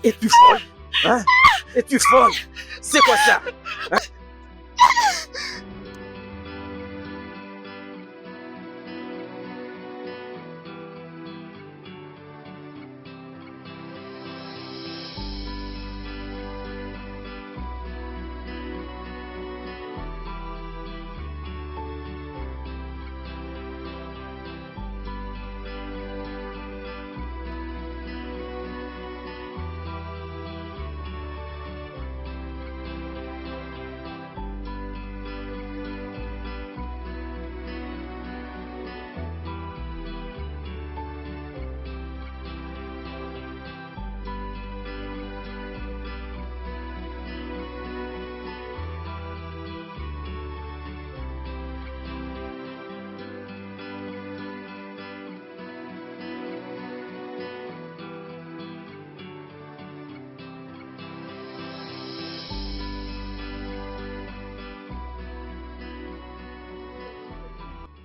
Es-tu folle? Hein? Es-tu folle? C'est quoi ça? Hein?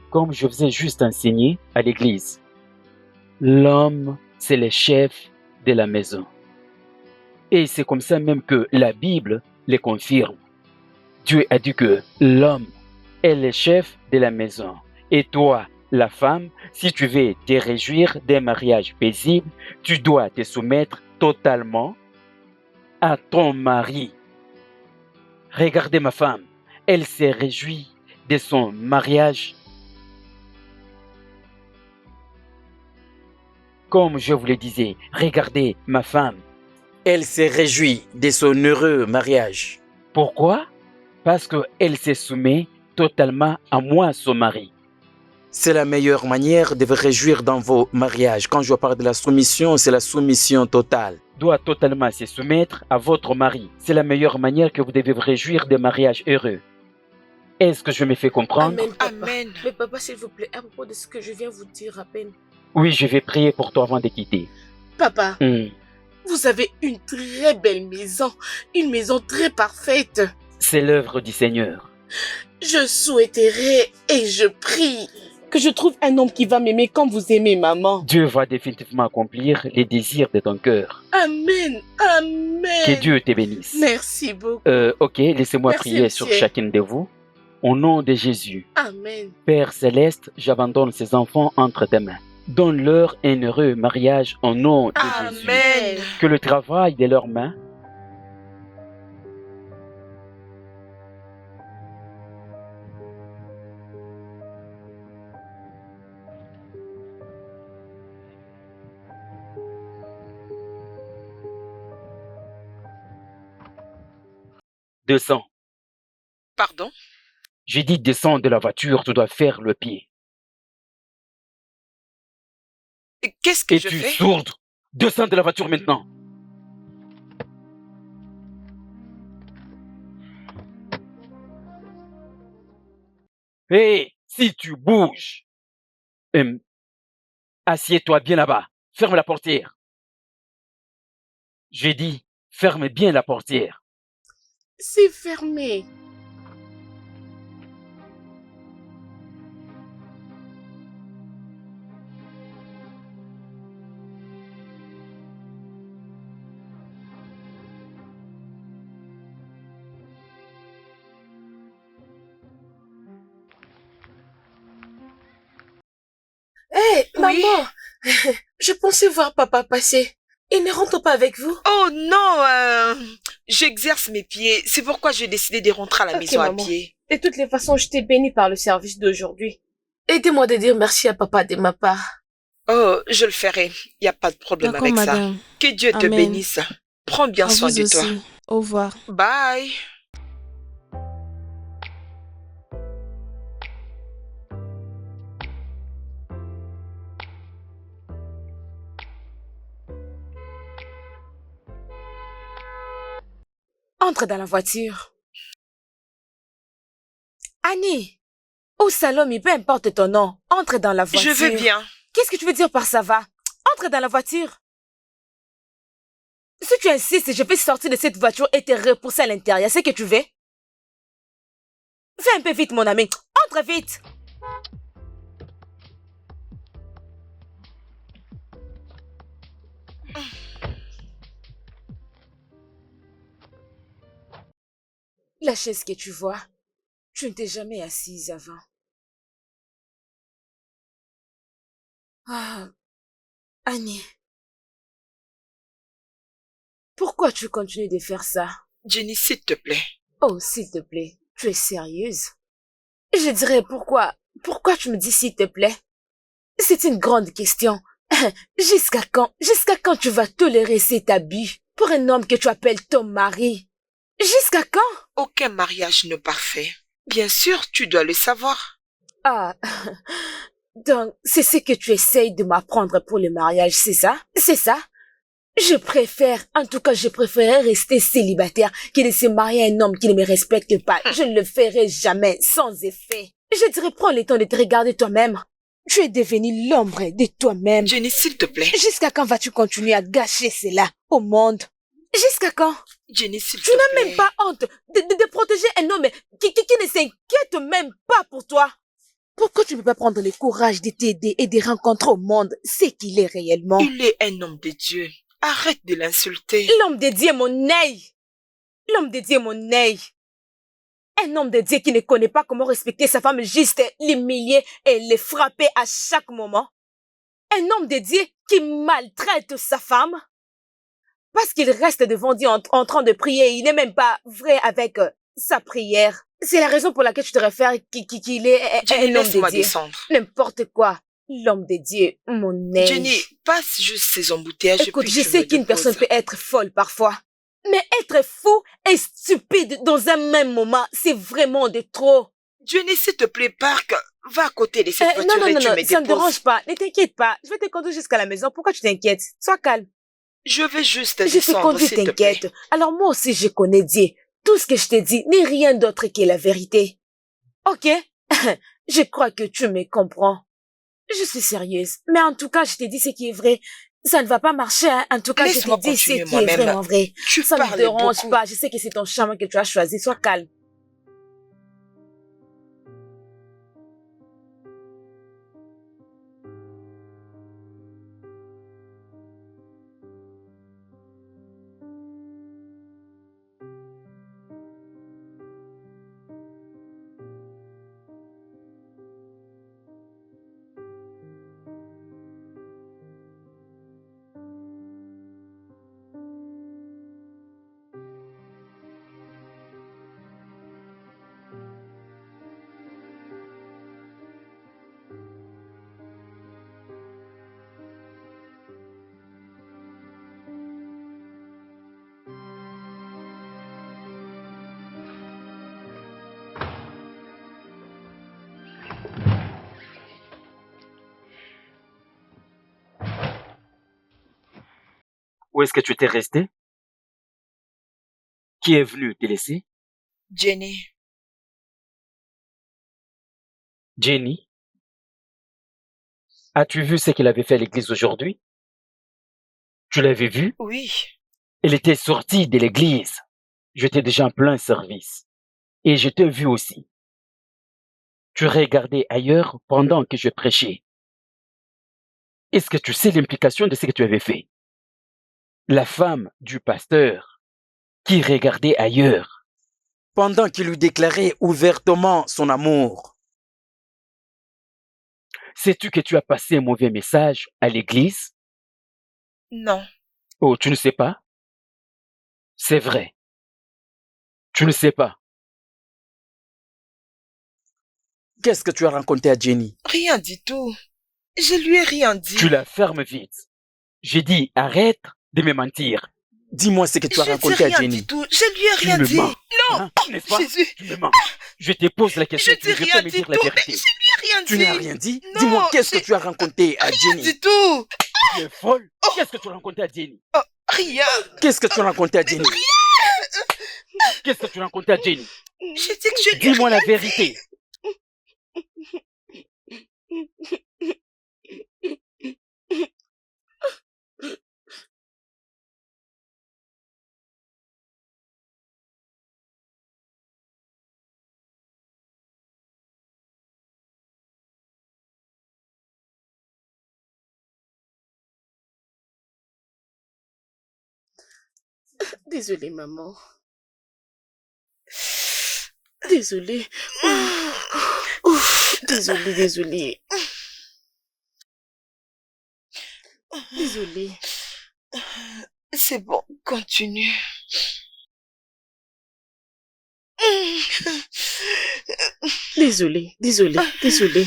Comme je vous ai juste enseigné à l'église, l'homme, c'est le chef de la maison. Et c'est comme ça même que la Bible le confirme. Dieu a dit que l'homme est le chef de la maison. Et toi, la femme, si tu veux te réjouir d'un mariage paisible, tu dois te soumettre totalement à ton mari. Regardez ma femme, elle se réjouit de son mariage. Comme je vous le disais, regardez ma femme. Elle se réjouit de son heureux mariage. Pourquoi? Parce qu'elle se soumet totalement à moi, son mari. C'est la meilleure manière de vous réjouir dans vos mariages. Quand je parle de la soumission, c'est la soumission totale. Doit totalement se soumettre à votre mari. C'est la meilleure manière que vous devez vous réjouir des mariages heureux. Est-ce que je me fais comprendre? Amen, papa. Amen. Mais papa, s'il vous plaît, à propos de ce que je viens vous dire à peine. Oui, je vais prier pour toi avant de quitter. Papa, Hmm. vous avez une très belle maison. Une maison très parfaite. C'est l'œuvre du Seigneur. Je souhaiterais et je prie que je trouve un homme qui va m'aimer comme vous aimez maman. Dieu va définitivement accomplir les désirs de ton cœur. Amen, amen. Que Dieu te bénisse. Merci beaucoup. Ok, laissez-moi Merci, prier monsieur. sur chacune de vous. Au nom de Jésus, Amen. Père céleste, j'abandonne ces enfants entre tes mains. Donne-leur un heureux mariage au nom de Jésus. Amen. Que le travail de leurs mains descend. Pardon? J'ai dit descends de la voiture, tu dois faire le pied. Qu'est-ce que je Es-tu fais? sourde? Descends de la voiture maintenant. Hé, si tu bouges, assieds-toi bien là-bas. Ferme la portière. J'ai dit, ferme bien la portière. C'est fermé. Hé, Oui. maman, je pensais voir papa passer. Il ne rentre pas avec vous? Oh non, j'exerce mes pieds. C'est pourquoi j'ai décidé de rentrer à la Ok, maison à maman. pied. De toutes les façons, je t'ai béni par le service d'aujourd'hui. Aidez-moi de dire merci à papa de ma part. Oh, je le ferai. Il n'y a pas de problème D'accord, avec ça. madame. Que Dieu te Amen. bénisse. Prends bien À soin vous de toi. aussi. Au revoir. Bye. Entre dans la voiture. Annie, ou Salome, peu importe ton nom, entre dans la voiture. Je vais bien. Qu'est-ce que tu veux dire par ça va? Entre dans la voiture. Si tu insistes, je vais sortir de cette voiture et te repousser à l'intérieur. C'est ce que tu veux? Fais un peu vite, mon ami. Entre vite. La chaise que tu vois, tu ne t'es jamais assise avant. Ah, Annie, pourquoi tu continues de faire ça? Jenny, s'il te plaît. Oh, s'il te plaît, tu es sérieuse? Je dirais pourquoi tu me dis s'il te plaît? C'est une grande question. Jusqu'à quand tu vas tolérer cet abus pour un homme que tu appelles ton mari? Jusqu'à quand? Aucun mariage n'est parfait. Bien sûr, tu dois le savoir. Ah, donc c'est ce que tu essayes de m'apprendre pour le mariage, c'est ça? C'est ça? Je préférerais rester célibataire que de se marier à un homme qui ne me respecte pas. Je ne le ferai jamais, sans effet. Je dirais, prends le temps de te regarder toi-même. Tu es devenu l'ombre de toi-même. Jenny, s'il te plaît. Jusqu'à quand vas-tu continuer à gâcher cela au monde? Jusqu'à quand? Jenny, s'il te Tu plaît. n'as même pas honte de protéger un homme qui ne s'inquiète même pas pour toi. Pourquoi tu ne peux pas prendre le courage de t'aider et de rencontrer au monde ce qu'il est réellement? Il est un homme de Dieu. Arrête de l'insulter. L'homme de Dieu est mon œil. L'homme de Dieu est mon œil. Un homme de Dieu qui ne connaît pas comment respecter sa femme, juste l'humilier et le frapper à chaque moment. Un homme de Dieu qui maltraite sa femme. Parce qu'il reste devant Dieu en train de prier. Il n'est même pas vrai avec sa prière. C'est la raison pour laquelle tu te réfères qu'il est Jenny, un homme de laisse-moi Dieu. descendre. N'importe quoi. L'homme de Dieu, mon œil. Jenny, passe juste ces embouteillages. Écoute, puis je tu sais me qu'une déposes. personne peut être folle parfois. Mais être fou et stupide dans un même moment, c'est vraiment de trop. Jenny, s'il te plaît, Park, va à côté de cette Non, voiture non, et non, tu non, me ça ne déposes. dérange pas. Ne t'inquiète pas. Je vais te conduire jusqu'à la maison. Pourquoi tu t'inquiètes? Sois calme. Je vais juste Je te descendre, conduis, s'il te plaît. t'inquiète. Alors moi aussi, je connais Dieu. Tout ce que je te dis n'est rien d'autre que la vérité. Ok? Je crois que tu me comprends. Je suis sérieuse. Mais en tout cas, je te dis ce qui est vrai. Ça ne va pas marcher, hein. En tout cas, je Laisse-moi te dis ce continuer qui est moi-même. vraiment vrai. Tu Ça ne me parles dérange beaucoup. pas. Je sais que c'est ton chemin que tu as choisi. Sois calme. Où est-ce que tu étais resté? Qui est venu te laisser? Jenny, Jenny? As-tu vu ce qu'il avait fait à l'église aujourd'hui? Tu l'avais vu? oui. Elle était sortie de l'église. J'étais déjà en plein service. Et je t'ai vu aussi. Tu regardais ailleurs pendant que je prêchais. Est-ce que tu sais l'implication de ce que tu avais fait? La femme du pasteur qui regardait ailleurs. Pendant qu'il lui déclarait ouvertement son amour. Sais-tu que tu as passé un mauvais message à l'église? Non. Oh, tu ne sais pas? C'est vrai. Tu ne sais pas. Qu'est-ce que tu as raconté à Jenny? Rien du tout. Je lui ai rien dit. Tu la fermes vite. J'ai dit arrête de me mentir. Dis-moi ce que tu as Je dis raconté à rien Jenny. du tout. Je lui ai Tu rien me dit. mens. Non. Hein, n'est-ce pas? Jésus. Tu me mens. Je te pose la Je question. dis Tu ne veux rien pas me du dire la tout. Mais vérité. je lui ai rien Tu dit. n'as rien dit? Non, Dis-moi, qu'est-ce que j'ai- tu as raconté à Rien Jenny? du tout. Tu es folle. Qu'est-ce que tu as raconté à Jenny? Oh, rien. Qu'est-ce que tu as raconté à Jenny? Qu'est-ce que tu as raconté à Jenny? Je dis que je lui ai Dis-moi la rien vérité. Désolée, maman. Désolée. Désolée, désolée. Désolée. C'est bon, continue. Désolée, désolée, désolée.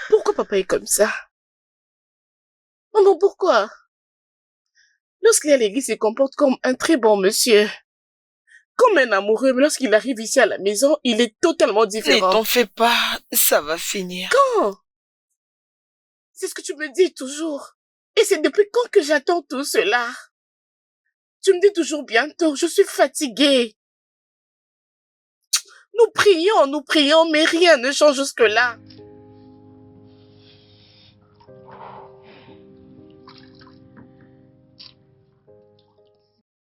Pourquoi papa est comme ça? Maman, pourquoi? Lorsqu'il est à l'église, il se comporte comme un très bon monsieur. Comme un amoureux, mais lorsqu'il arrive ici à la maison, il est totalement Ne différent. t'en fais pas, ça va finir. Quand? C'est ce que tu me dis toujours. Et c'est depuis quand que j'attends tout cela? Tu me dis toujours bientôt, je suis fatiguée. Nous prions, mais rien ne change jusque-là.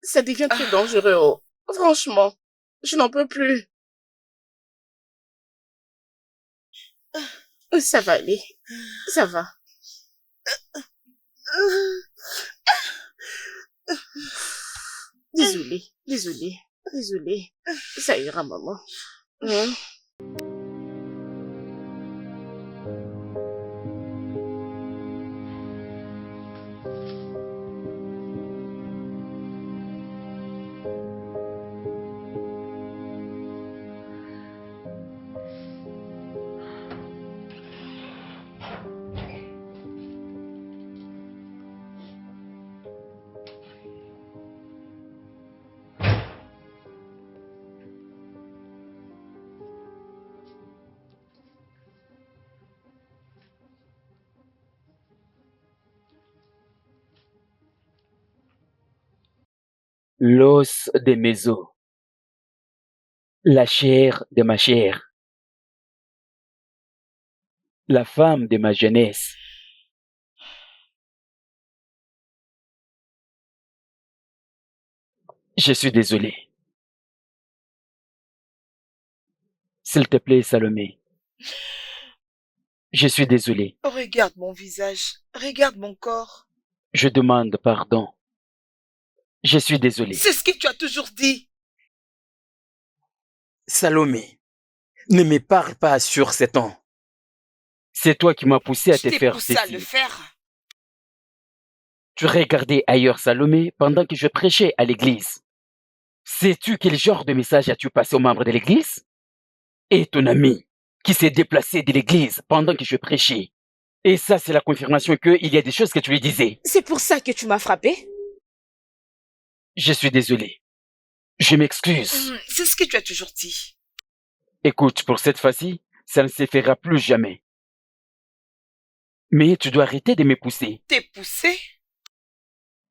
Ça devient très dangereux, oh. Franchement, je n'en peux plus. Ça va aller. Ça va. Désolée, désolée, désolée. Ça ira, maman. Hein? L'os de mes os, la chair de ma chair, la femme de ma jeunesse. Je suis désolé. S'il te plaît, Salomé. Je suis désolé. Regarde mon visage, regarde mon corps. Je demande pardon. Je suis désolé. C'est ce que tu as toujours dit. Salomé, ne me parle pas sur ces temps. C'est toi qui m'as poussé à Je te t'ai faire poussé à ceci. le faire. Tu regardais ailleurs Salomé pendant que je prêchais à l'église. Sais-tu quel genre de message as-tu passé aux membres de l'église? Et ton ami qui s'est déplacé de l'église pendant que je prêchais. Et ça, c'est la confirmation qu'il y a des choses que tu lui disais. C'est pour ça que tu m'as frappé? Je suis désolé. Je m'excuse. C'est ce que tu as toujours dit. Écoute, pour cette fois-ci, ça ne se fera plus jamais. Mais tu dois arrêter de me pousser. T'es poussé?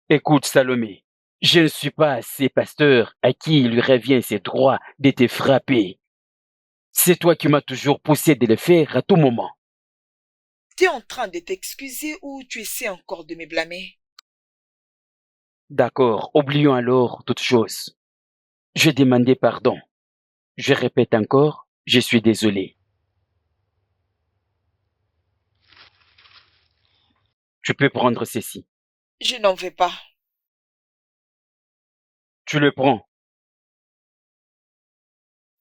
Écoute, Salomé, je ne suis pas ces pasteurs à qui il lui revient ses droits de te frapper. C'est toi qui m'as toujours poussé de le faire à tout moment. T'es en train de t'excuser ou tu essaies encore de me blâmer? D'accord, oublions alors toute chose. Je demandais pardon. Je répète encore, je suis désolé. Tu peux prendre ceci. Je n'en veux pas. Tu le prends.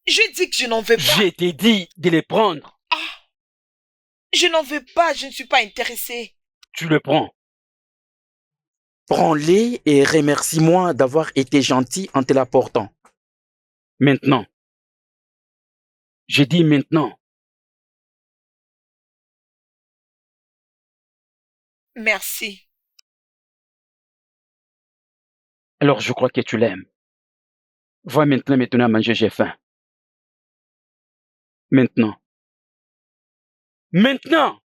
Je dis que je n'en veux pas. Je t'ai dit de le prendre. Je n'en veux pas, je ne suis pas intéressée. Tu le prends. Prends-les et remercie-moi d'avoir été gentil en te l'apportant. Maintenant. Je dis maintenant. Merci. Alors je crois que tu l'aimes. Va maintenant me donner à manger, j'ai faim. Maintenant. Maintenant!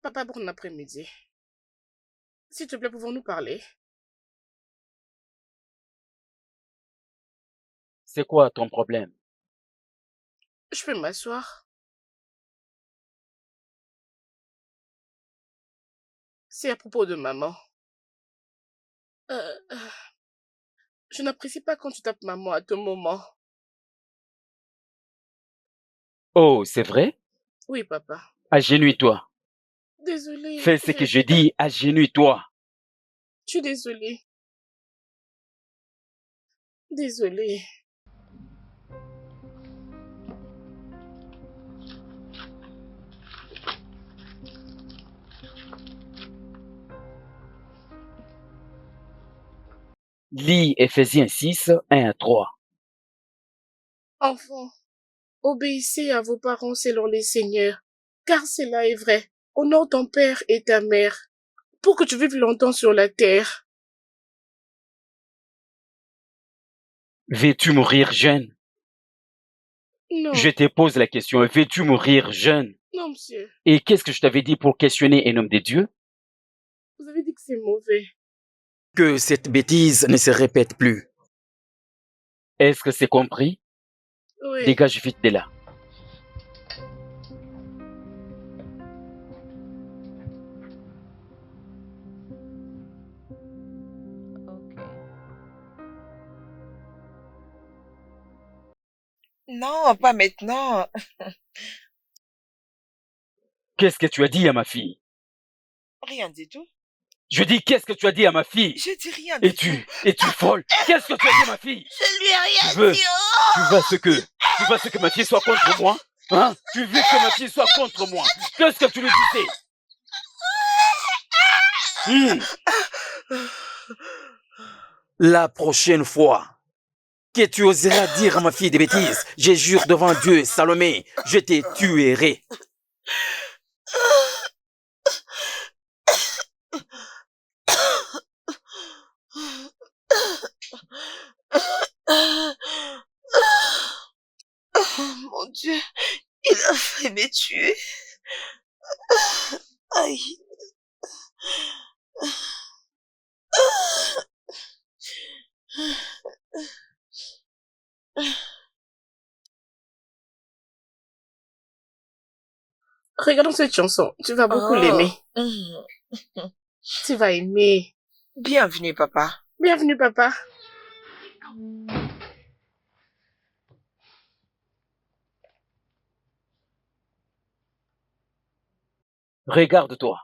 Papa, bon après-midi. S'il te plaît, pouvons-nous parler? C'est quoi ton problème? Je peux m'asseoir? C'est à propos de maman. Euh, euh, je n'apprécie pas quand tu tapes maman à tout moment. Oh, c'est vrai? Oui, papa. Agenouille-toi. Désolée. Fais ce que je dis, agenouille-toi. Je suis désolée. Désolée. Lis Ephésiens 6, 1 à 3. Enfants, obéissez à vos parents selon les seigneurs, car cela est vrai. Honore ton père et ta mère, pour que tu vives longtemps sur la terre. Veux-tu mourir jeune? Non, Je te pose la question, veux-tu mourir jeune? non, monsieur. Et qu'est-ce que je t'avais dit pour questionner un homme de Dieu? Vous avez dit que c'est mauvais. Que cette bêtise ne se répète plus. Est-ce que c'est compris? Oui. Dégage vite de là. Non, pas maintenant. Qu'est-ce que tu as dit à ma fille? Rien du tout. Je dis, qu'est-ce que tu as dit à ma fille? Je dis rien du tout. Es-tu folle? Qu'est-ce que tu as dit à ma fille? Je lui ai rien Tu veux, dit. tu veux ce que ma fille soit contre moi? Hein? Tu veux que ma fille soit contre moi? Qu'est-ce que tu lui disais? La prochaine fois que tu oseras dire à ma fille des bêtises, je jure devant Dieu, Salomé, je te tuerai. Mon Dieu, il a failli me tuer. Aïe. Regardons cette chanson. Tu vas beaucoup l'aimer. Tu vas aimer. Bienvenue, papa. Bienvenue, papa. Regarde-toi.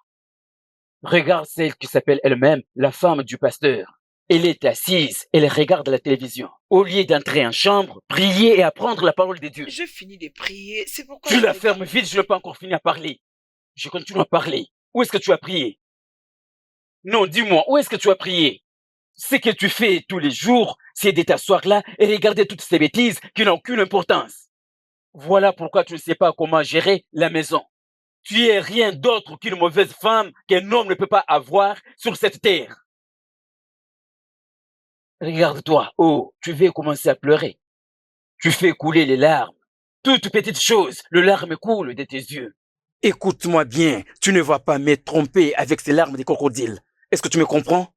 Regarde celle qui s'appelle elle-même la femme du pasteur. Elle est assise, elle regarde la télévision. Au lieu d'entrer en chambre, prier et apprendre la parole de Dieu. Je finis de prier, c'est pourquoi... Tu la fermes vite, je n'ai pas encore fini à parler. Je continue à parler. Où est-ce que tu as prié? Non, dis-moi, où est-ce que tu as prié? Ce que tu fais tous les jours, c'est de t'asseoir là et regarder toutes ces bêtises qui n'ont aucune importance. Voilà pourquoi tu ne sais pas comment gérer la maison. Tu es rien d'autre qu'une mauvaise femme qu'un homme ne peut pas avoir sur cette terre. Regarde-toi, oh, tu veux commencer à pleurer. Tu fais couler les larmes. Toute petite chose, le larme coule de tes yeux. Écoute-moi bien, tu ne vas pas me tromper avec ces larmes de crocodile. Est-ce que tu me comprends?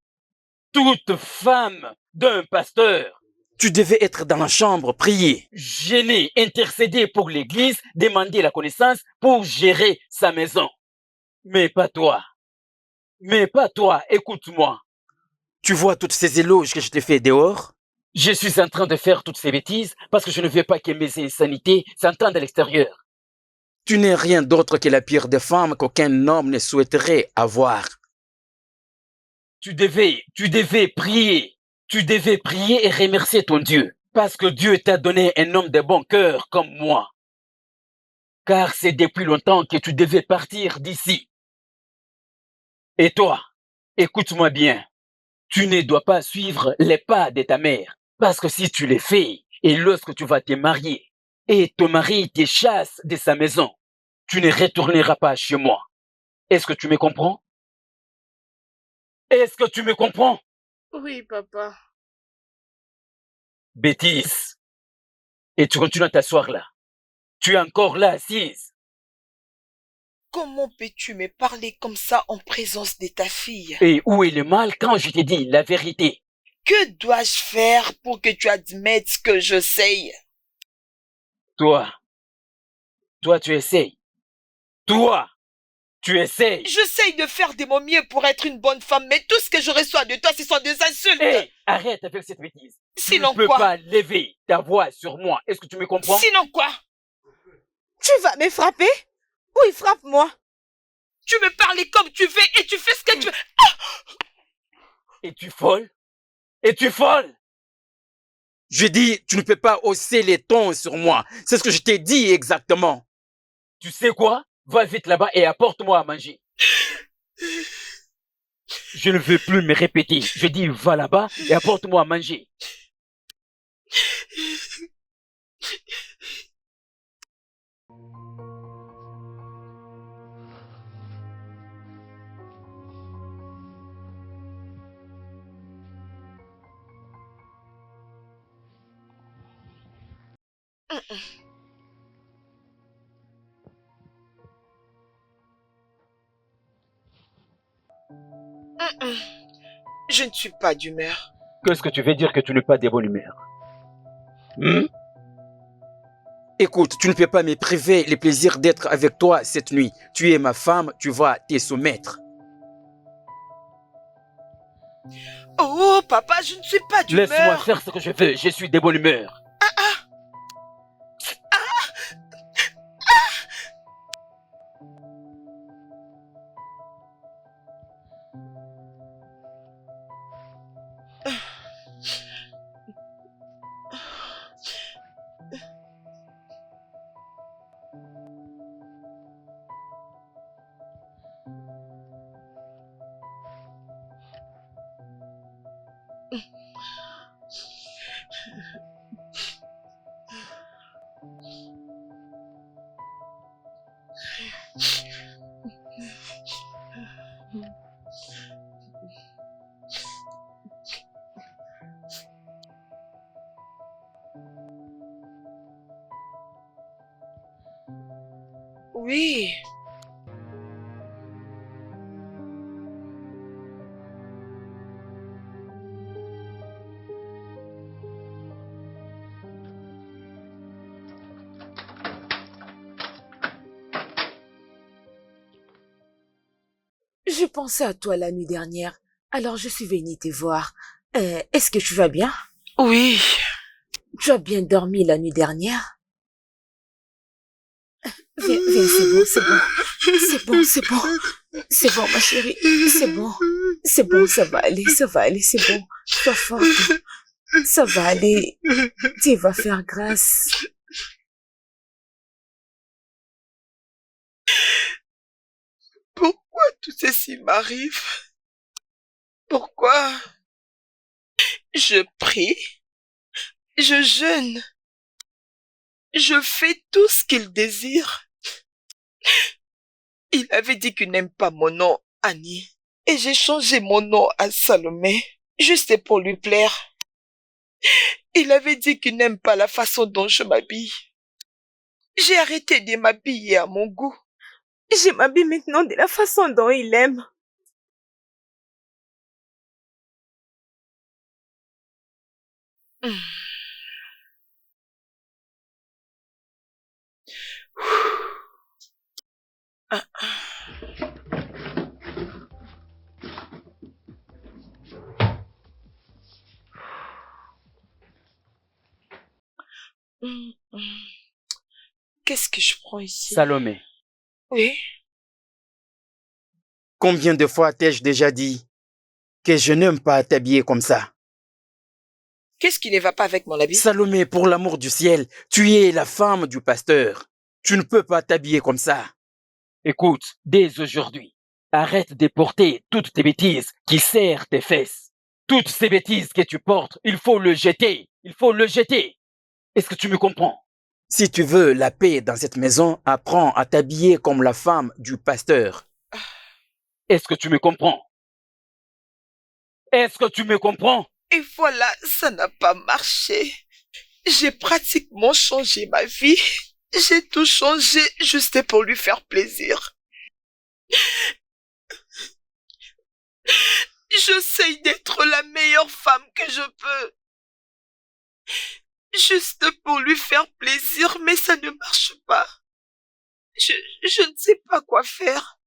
Toute femme d'un pasteur, Tu devais être dans la chambre, prier. gêner, intercéder pour l'église, demander la connaissance pour gérer sa maison. Mais pas toi. Mais pas toi, écoute-moi. Tu vois toutes ces éloges que je te fais dehors? Je suis en train de faire toutes ces bêtises parce que je ne veux pas que mes insanités s'entendent à l'extérieur. Tu n'es rien d'autre que la pire des femmes qu'aucun homme ne souhaiterait avoir. Tu devais prier. Tu devais prier et remercier ton Dieu. Parce que Dieu t'a donné un homme de bon cœur comme moi. Car c'est depuis longtemps que tu devais partir d'ici. Et toi, écoute-moi bien. Tu ne dois pas suivre les pas de ta mère. Parce que si tu les fais, et lorsque tu vas te marier, et ton mari te chasse de sa maison, tu ne retourneras pas chez moi. Est-ce que tu me comprends? Est-ce que tu me comprends? Oui, papa. Bêtise. Et tu continues à t'asseoir là. Tu es encore là assise. Comment peux-tu me parler comme ça en présence de ta fille? Et où est le mal quand je t'ai dit la vérité? Que dois-je faire pour que tu admettes ce que je sais? Toi, tu essayes. Toi, tu essayes. J'essaye de faire de mon mieux pour être une bonne femme, mais tout ce que je reçois de toi, ce sont des insultes. Hé, arrête avec cette bêtise. Sinon tu ne peux quoi? pas lever ta voix sur moi. Est-ce que tu me comprends? Sinon quoi? Tu vas me frapper? Oui, frappe-moi. Tu me parles comme tu veux et tu fais ce que tu veux. Es-tu folle? Es-tu folle? Je dis, tu ne peux pas hausser les tons sur moi. C'est ce que je t'ai dit exactement. Tu sais quoi? Va vite là-bas et apporte-moi à manger. Je ne veux plus me répéter. Je dis, va là-bas et apporte-moi à manger. Je ne suis pas d'humeur. Qu'est-ce que tu veux dire que tu n'es pas de bonne humeur? Écoute, tu ne peux pas me priver le plaisir d'être avec toi cette nuit. Tu es ma femme, tu vas te soumettre. Oh, papa, je ne suis pas d'humeur. Laisse-moi faire ce que je veux. Je suis de bonne humeur. Oui. Je pensais à toi la nuit dernière, alors je suis venue te voir. Est-ce que tu vas bien? Oui. Tu as bien dormi la nuit dernière? Viens, c'est bon, c'est bon. C'est bon, c'est bon. C'est bon, ma chérie. C'est bon. C'est bon, ça va aller, c'est bon. Sois forte. Ça va aller. Tu vas faire grâce. Pourquoi tout ceci m'arrive? Pourquoi? Je prie, je jeûne, je fais tout ce qu'il désire. Il avait dit qu'il n'aime pas mon nom, Annie, et j'ai changé mon nom à Salomé, juste pour lui plaire. Il avait dit qu'il n'aime pas la façon dont je m'habille. J'ai arrêté de m'habiller à mon goût. Je m'habille maintenant de la façon dont il aime. Qu'est-ce que je prends ici? Salomé, Oui. Combien de fois t'ai-je déjà dit que je n'aime pas t'habiller comme ça? Qu'est-ce qui ne va pas avec mon habit? Salomé, pour l'amour du ciel, tu es la femme du pasteur. Tu ne peux pas t'habiller comme ça. écoute, dès aujourd'hui, arrête de porter toutes tes bêtises qui serrent tes fesses. Toutes ces bêtises que tu portes, il faut le jeter. Il faut le jeter. Est-ce que tu me comprends? Si tu veux la paix dans cette maison, apprends à t'habiller comme la femme du pasteur. Est-ce que tu me comprends? Est-ce que tu me comprends? Et voilà, ça n'a pas marché. J'ai pratiquement changé ma vie. J'ai tout changé juste pour lui faire plaisir. J'essaye d'être la meilleure femme que je peux. Juste pour lui faire plaisir, mais ça ne marche pas. Je ne sais pas quoi faire.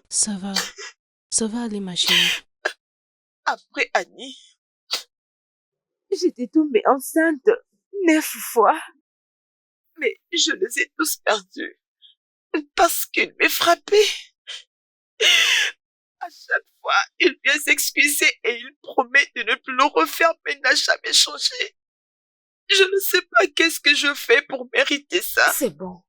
Ça va aller, ma chérie. Après Annie, J'étais tombée enceinte 9 fois. mais je les ai tous perdus. Parce qu'il m'est frappé. À chaque fois, il vient s'excuser et il promet de ne plus le refaire, mais il n'a jamais changé. Je ne sais pas qu'est-ce que je fais pour mériter ça. C'est bon.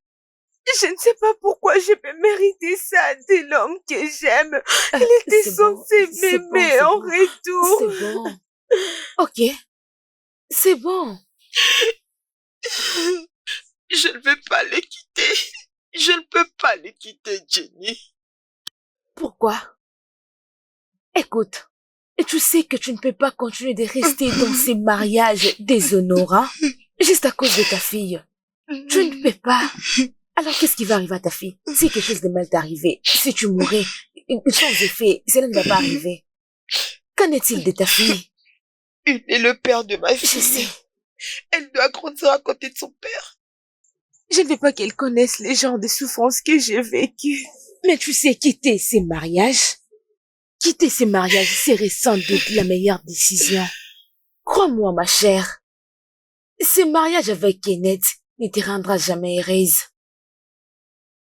Je ne sais pas pourquoi je peux mériter ça de l'homme que j'aime. Il était censé m'aimer en retour. C'est bon. Ok. C'est bon. Je ne vais pas les quitter. Je ne peux pas les quitter, Jenny. Pourquoi? Écoute, tu sais que tu ne peux pas continuer de rester dans ces mariages déshonorants juste à cause de ta fille. Tu ne peux pas. Alors qu'est-ce qui va arriver à ta fille? Si quelque chose de mal t'est arrivé, si tu mourais, sans effet, cela ne va pas arriver. Qu'en est-il de ta fille? Il est le père de ma fille. Je sais. Elle doit grandir à côté de son père. Je ne veux pas qu'elle connaisse les genres de souffrances que j'ai vécues. Mais tu sais, quitter ces mariages serait sans doute la meilleure décision. Crois-moi, ma chère. Ce mariage avec Kenneth ne te rendra jamais heureuse.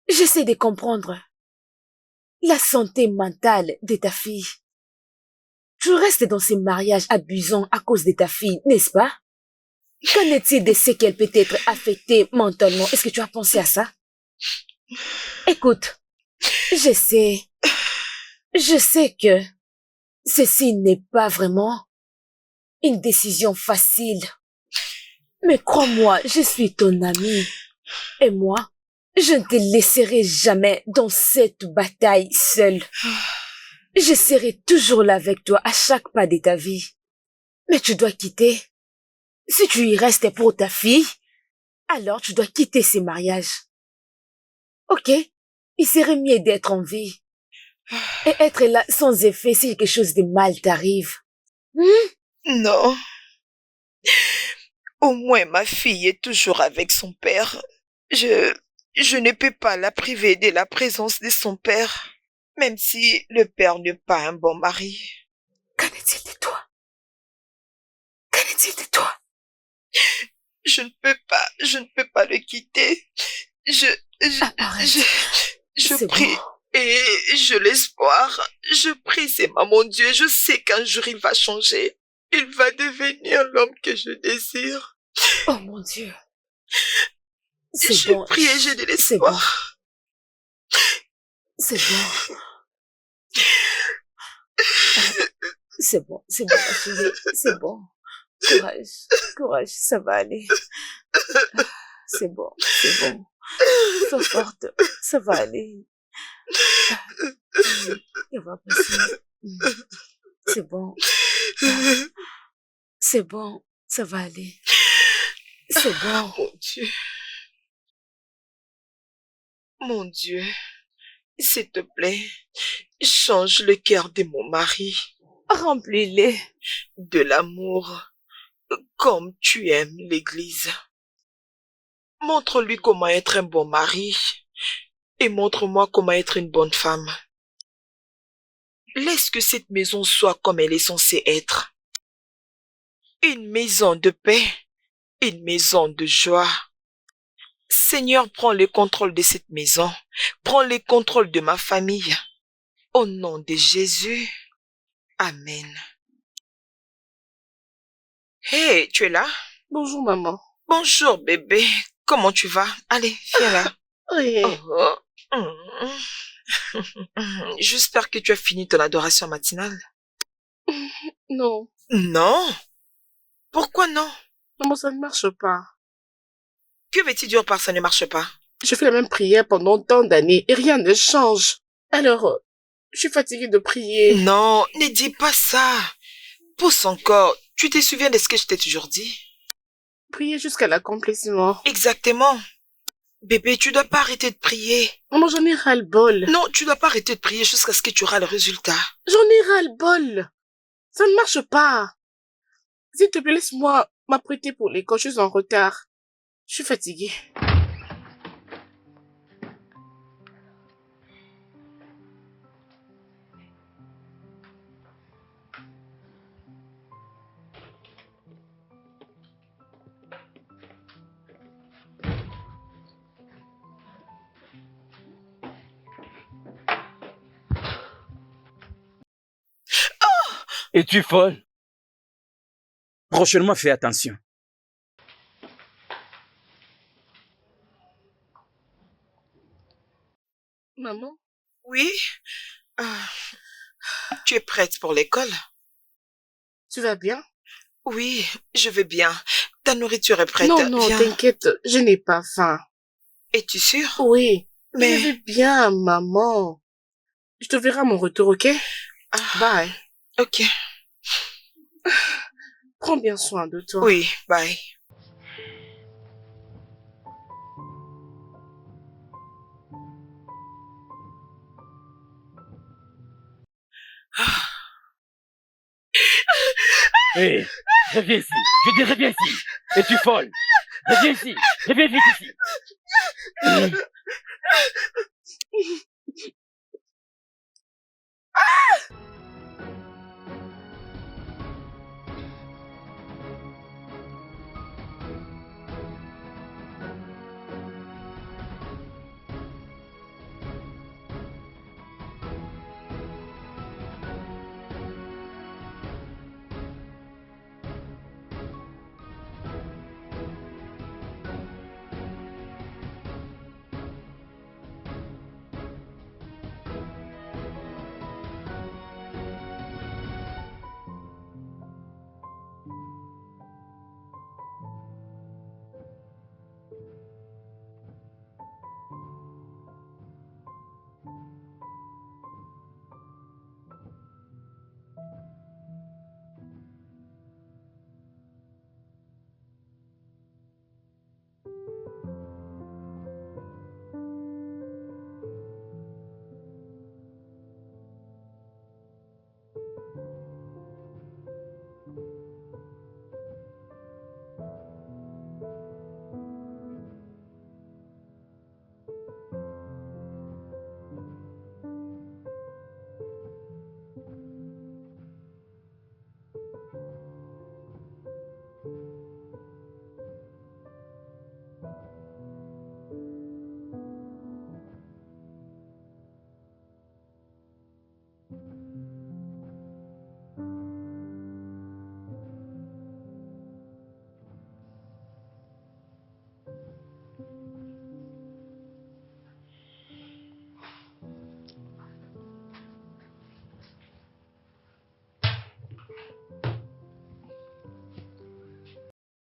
J'essaie de comprendre la santé mentale de ta fille. Tu restes dans ces mariages abusants à cause de ta fille, n'est-ce pas? Qu'en est-il de ce qu'elle peut être affectée mentalement? Est-ce que tu as pensé à ça? Écoute, je sais que ceci n'est pas vraiment une décision facile. Mais crois-moi, je suis ton amie. Et moi, je ne te laisserai jamais dans cette bataille seule. Je serai toujours là avec toi à chaque pas de ta vie. Mais tu dois quitter. Si tu y restes pour ta fille, alors tu dois quitter ces mariages. Ok? Il serait mieux d'être en vie. Et être là sans effet si quelque chose de mal t'arrive. Non. Au moins ma fille est toujours avec son père. Je ne peux pas la priver de la présence de son père, même si le père n'est pas un bon mari. Qu'en est-il de toi? Qu'en est-il de toi? Je ne peux pas le quitter. Arrête. Je prie et je l'espoir. Je prie, c'est mon Dieu, je sais qu'un jour il va changer. Il va devenir l'homme que je désire. Oh mon Dieu. Je prie et j'ai de l'espoir. C'est bon. C'est bon, ma chérie. C'est bon. Courage, ça va aller. C'est bon. Sois forte, ça va aller. Ça va passer. C'est bon. C'est bon, ça va aller. C'est bon. Mon Dieu, s'il te plaît, change le cœur de mon mari. Remplis-les de l'amour, comme tu aimes l'Église. Montre-lui comment être un bon mari et montre-moi comment être une bonne femme. Laisse que cette maison soit comme elle est censée être. Une maison de paix, une maison de joie. Seigneur, prends le contrôle de cette maison. Prends le contrôle de ma famille. Au nom de Jésus. Amen. Hey, tu es là? Bonjour, maman. Bonjour, bébé. Comment tu vas? Allez, viens là. Oui. J'espère que tu as fini ton adoration matinale. Non. Non? Pourquoi non? Maman, ça ne marche pas. Que veux-tu dire par ça ne marche pas? Je fais la même prière pendant tant d'années et rien ne change. Alors, je suis fatiguée de prier. Non, ne dis pas ça. Pousse encore. Tu te souviens de ce que je t'ai toujours dit? Prier jusqu'à l'accomplissement. Exactement. Bébé, tu dois pas arrêter de prier. Maman, j'en ai ras-le-bol. Non, tu dois pas arrêter de prier jusqu'à ce que tu auras le résultat. J'en ai ras-le-bol. Ça ne marche pas. S'il te plaît, laisse-moi m'apprêter pour l'école. Je suis en retard. Je suis fatiguée. Es-tu folle? Prochainement, fais attention. Maman? Oui? Ah, tu es prête pour l'école? Tu vas bien? Oui, je vais bien. Ta nourriture est prête. Non, Viens. t'inquiète, je n'ai pas faim. Es-tu sûre? Oui, Mais... je vais bien, maman. Je te verrai à mon retour, ok? Ah, Bye. ok. Prends bien soin de toi. Oui, bye. Hé, reviens ici. Je dis reviens ici. Es-tu folle? Reviens ici. Reviens vite ici.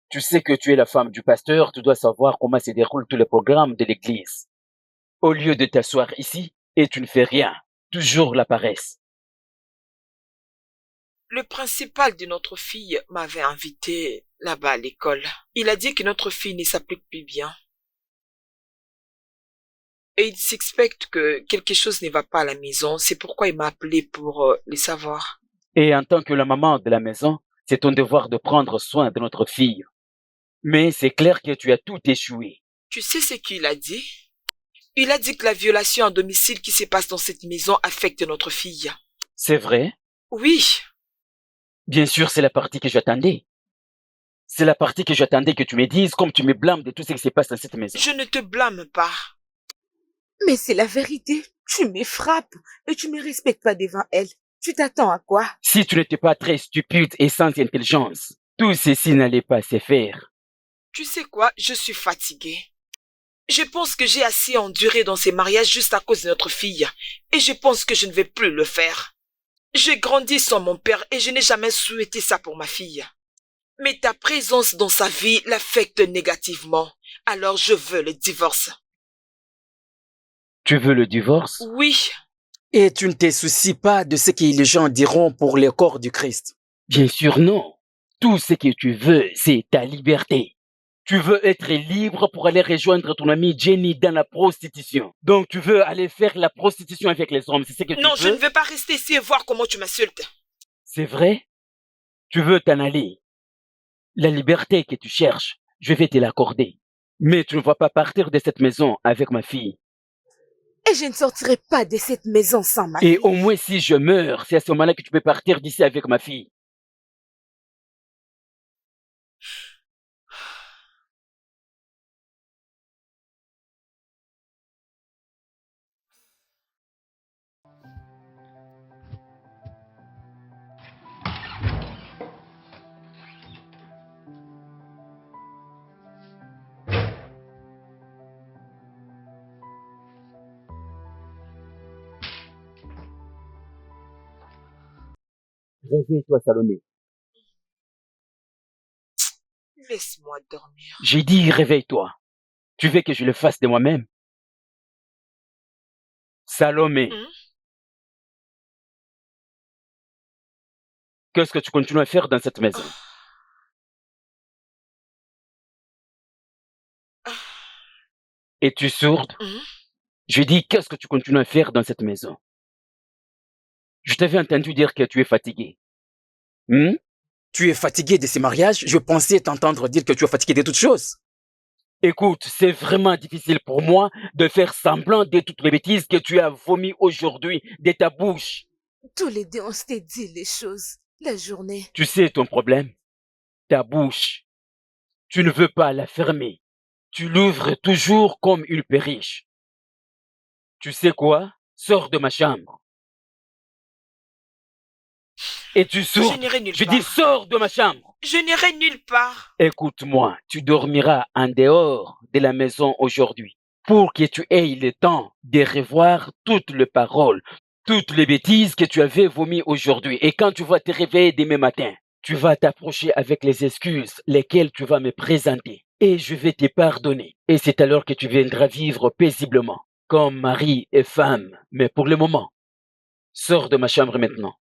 Tu sais que tu es la femme du pasteur, tu dois savoir comment se déroulent tous les programmes de l'église. Au lieu de t'asseoir ici, et tu ne fais rien, toujours la paresse. Le principal de notre fille m'avait invité là-bas à l'école. Il a dit que notre fille ne s'applique plus bien. Et il s'expecte que quelque chose ne va pas à la maison. C'est pourquoi il m'a appelé pour le savoir. Et en tant que la maman de la maison, c'est ton devoir de prendre soin de notre fille. Mais c'est clair que tu as tout échoué. Tu sais ce qu'il a dit? Il a dit que la violation à domicile qui se passe dans cette maison affecte notre fille. C'est vrai? Oui. Bien sûr, c'est la partie que j'attendais. C'est la partie que j'attendais que tu me dises, comme tu me blâmes de tout ce qui se passe dans cette maison. Je ne te blâme pas. Mais c'est la vérité. Tu me frappes et tu me respectes pas devant elle. Tu t'attends à quoi? Si tu n'étais pas très stupide et sans intelligence, tout ceci n'allait pas se faire. Tu sais quoi? Je suis fatiguée. Je pense que j'ai assez enduré dans ces mariages juste à cause de notre fille. Et je pense que je ne vais plus le faire. J'ai grandi sans mon père et je n'ai jamais souhaité ça pour ma fille. Mais ta présence dans sa vie l'affecte négativement. Alors je veux le divorce. Tu veux le divorce? Oui. Et tu ne te soucies pas de ce que les gens diront pour le corps du Christ. Bien sûr non. Tout ce que tu veux, c'est ta liberté. Tu veux être libre pour aller rejoindre ton amie Jenny dans la prostitution. Donc tu veux aller faire la prostitution avec les hommes, c'est ce que tu veux? Non, je ne veux pas rester ici et voir comment tu m'insultes. C'est vrai? Tu veux t'en aller. La liberté que tu cherches, je vais te l'accorder. Mais tu ne vas pas partir de cette maison avec ma fille. Et je ne sortirai pas de cette maison sans ma Et fille. au moins si je meurs, c'est à ce moment-là que tu peux partir d'ici avec ma fille. Réveille-toi, Salomé. Laisse-moi dormir. J'ai dit réveille-toi. Tu veux que je le fasse de moi-même? Salomé, qu'est-ce que tu continues à faire dans cette maison? Es-tu sourde? Je dis qu'est-ce que tu continues à faire dans cette maison? Je t'avais entendu dire que tu es fatigué. Tu es fatigué de ces mariages? Je pensais t'entendre dire que tu es fatigué de toutes choses. Écoute, c'est vraiment difficile pour moi de faire semblant de toutes les bêtises que tu as vomi aujourd'hui de ta bouche. Tous les deux, on s'était dit les choses. La journée. Tu sais ton problème? Ta bouche. Tu ne veux pas la fermer. Tu l'ouvres toujours comme une perriche. Tu sais quoi? Sors de ma chambre. Es-tu sourd? Je n'irai nulle Je part. dis sors de ma chambre. Je n'irai nulle part. Écoute-moi, tu dormiras en dehors de la maison aujourd'hui pour que tu aies le temps de revoir toutes les paroles, toutes les bêtises que tu avais vomies aujourd'hui. Et quand tu vas te réveiller demain matin, tu vas t'approcher avec les excuses lesquelles tu vas me présenter. Et je vais te pardonner. Et c'est alors que tu viendras vivre paisiblement, comme mari et femme. Mais pour le moment, sors de ma chambre maintenant.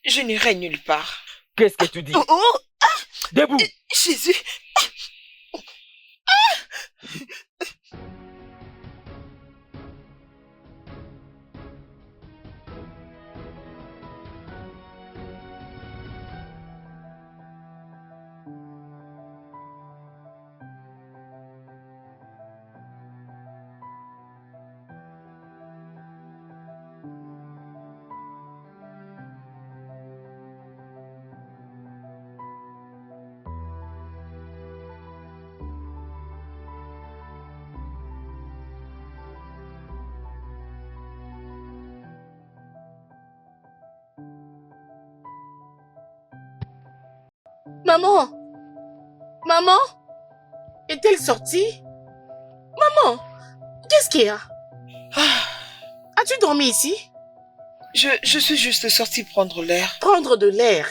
Je n'irai nulle part. Qu'est-ce que tu dis? Oh, Debout! Jésus. Maman! Maman? Est-elle sortie? Maman! Qu'est-ce qu'il y a? As-tu dormi ici? Je suis juste sortie prendre l'air. Prendre de l'air.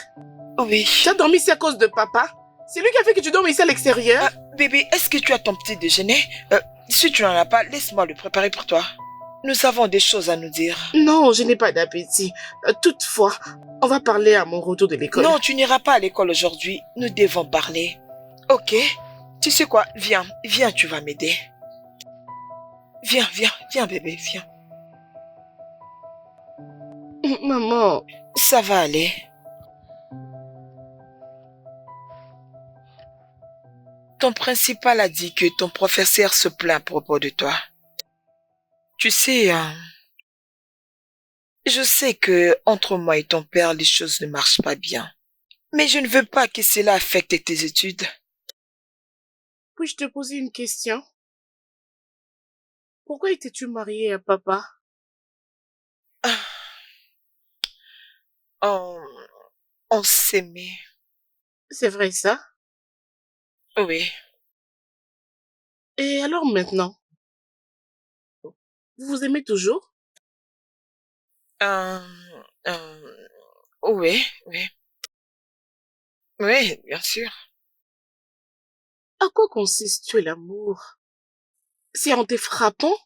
Oui. Tu as dormi ici à cause de papa? C'est lui qui a fait que tu dormes ici à l'extérieur? Bébé, est-ce que tu as ton petit déjeuner? Si tu n'en as pas, laisse-moi le préparer pour toi. Nous avons des choses à nous dire. Non, je n'ai pas d'appétit. Toutefois, on va parler à mon retour de l'école. Non, tu n'iras pas à l'école aujourd'hui. Nous devons parler. Ok? Tu sais quoi? Viens, tu vas m'aider. Viens bébé, viens. Maman. Ça va aller. Ton principal a dit que ton professeur se plaint à propos de toi. Tu sais, je sais que entre moi et ton père, les choses ne marchent pas bien. Mais je ne veux pas que cela affecte tes études. Puis-je te poser une question? Pourquoi étais-tu mariée à papa? On s'aimait. C'est vrai ça? Oui. Et alors maintenant? Vous vous aimez toujours? Oui. Oui, bien sûr. À quoi consiste l'amour? C'est en te frappant?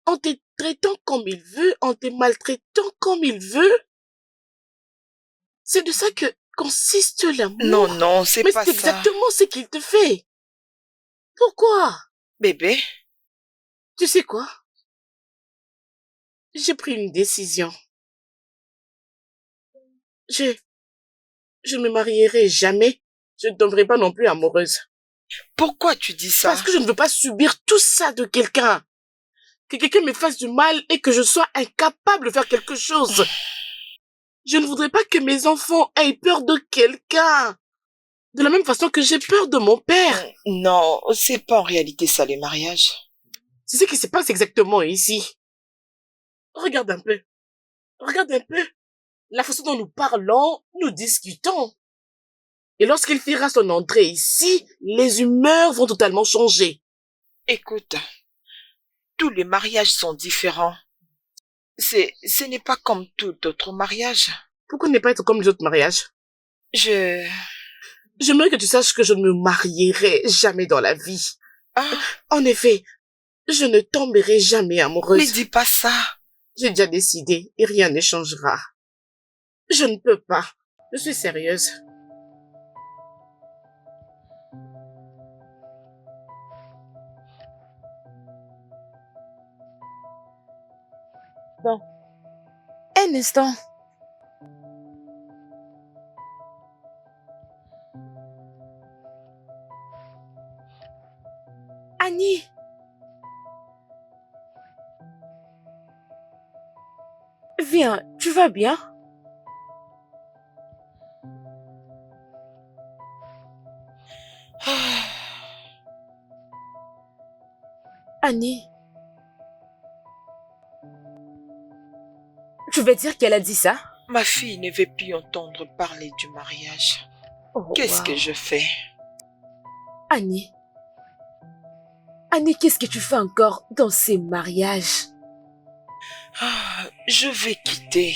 En te traitant comme il veut? En te maltraitant comme il veut? C'est de ça que consiste l'amour? Non, non, c'est Mais pas c'est ça. exactement ce qu'il te fait. Pourquoi? Bébé, Tu sais quoi? J'ai pris une décision. Je ne me marierai jamais. Je ne tomberai pas non plus amoureuse. pourquoi tu dis ça? Parce que je ne veux pas subir tout ça de quelqu'un. Que quelqu'un me fasse du mal et que je sois incapable de faire quelque chose. Je ne voudrais pas que mes enfants aient peur de quelqu'un. De la même façon que j'ai peur de mon père. Non, c'est pas en réalité ça le mariage. C'est ce qui se passe exactement ici. Regarde un peu. Regarde un peu. La façon dont nous parlons, nous discutons. Et lorsqu'il fera son entrée ici, les humeurs vont totalement changer. Écoute, tous les mariages sont différents. Ce n'est pas comme tout autre mariage. Pourquoi ne pas être comme les autres mariages? J'aimerais que tu saches que je ne me marierai jamais dans la vie. Ah, En effet, je ne tomberai jamais amoureuse. ne dis pas ça. J'ai déjà décidé et rien ne changera. Je ne peux pas. Je suis sérieuse. Bon. Un instant. Annie. Viens, tu vas bien? Annie. Tu veux dire qu'elle a dit ça? Ma fille ne veut plus entendre parler du mariage. Oh, Qu'est-ce wow. que je fais? Annie. Annie, qu'est-ce que tu fais encore dans ces mariages? Je vais quitter.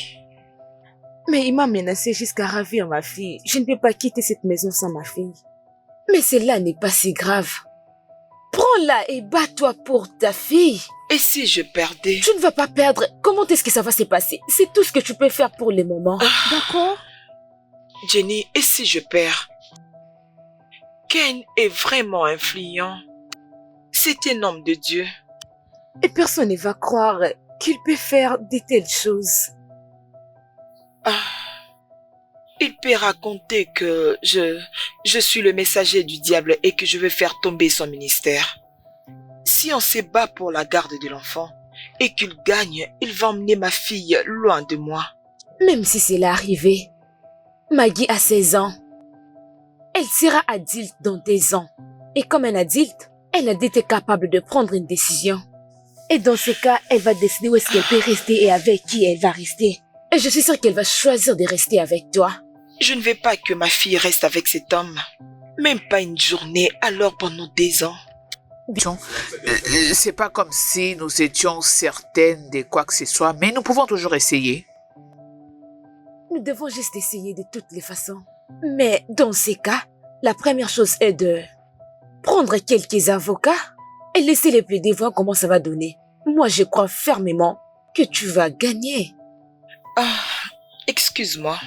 Mais il m'a menacé jusqu'à ravir ma fille. Je ne peux pas quitter cette maison sans ma fille. Mais cela n'est pas si grave. Prends-la et bats-toi pour ta fille. Et si je perdais? Tu ne vas pas perdre. Comment est-ce que ça va se passer? C'est tout ce que tu peux faire pour le moment. D'accord? Jenny, et si je perds? Ken est vraiment influent. C'est un homme de Dieu. Et personne ne va croire qu'il peut faire de telles choses. Il peut raconter que je suis le messager du diable et que je veux faire tomber son ministère. Si on se bat pour la garde de l'enfant et qu'il gagne, il va emmener ma fille loin de moi. Même si c'est arrivé, Maggie a 16 ans. Elle sera adulte dans 10 ans. Et comme un adulte, elle a été capable de prendre une décision. Et dans ce cas, elle va décider où est-ce qu'elle peut rester et avec qui elle va rester. Et je suis sûre qu'elle va choisir de rester avec toi. Je ne veux pas que ma fille reste avec cet homme. Même pas une journée, alors pendant 2 ans. C'est pas comme si nous étions certaines de quoi que ce soit, mais nous pouvons toujours essayer. Nous devons juste essayer de toutes les façons. Mais dans ces cas, la première chose est de prendre quelques avocats et laisser les plaider voir comment ça va donner. Moi, je crois fermement que tu vas gagner. Excuse-moi.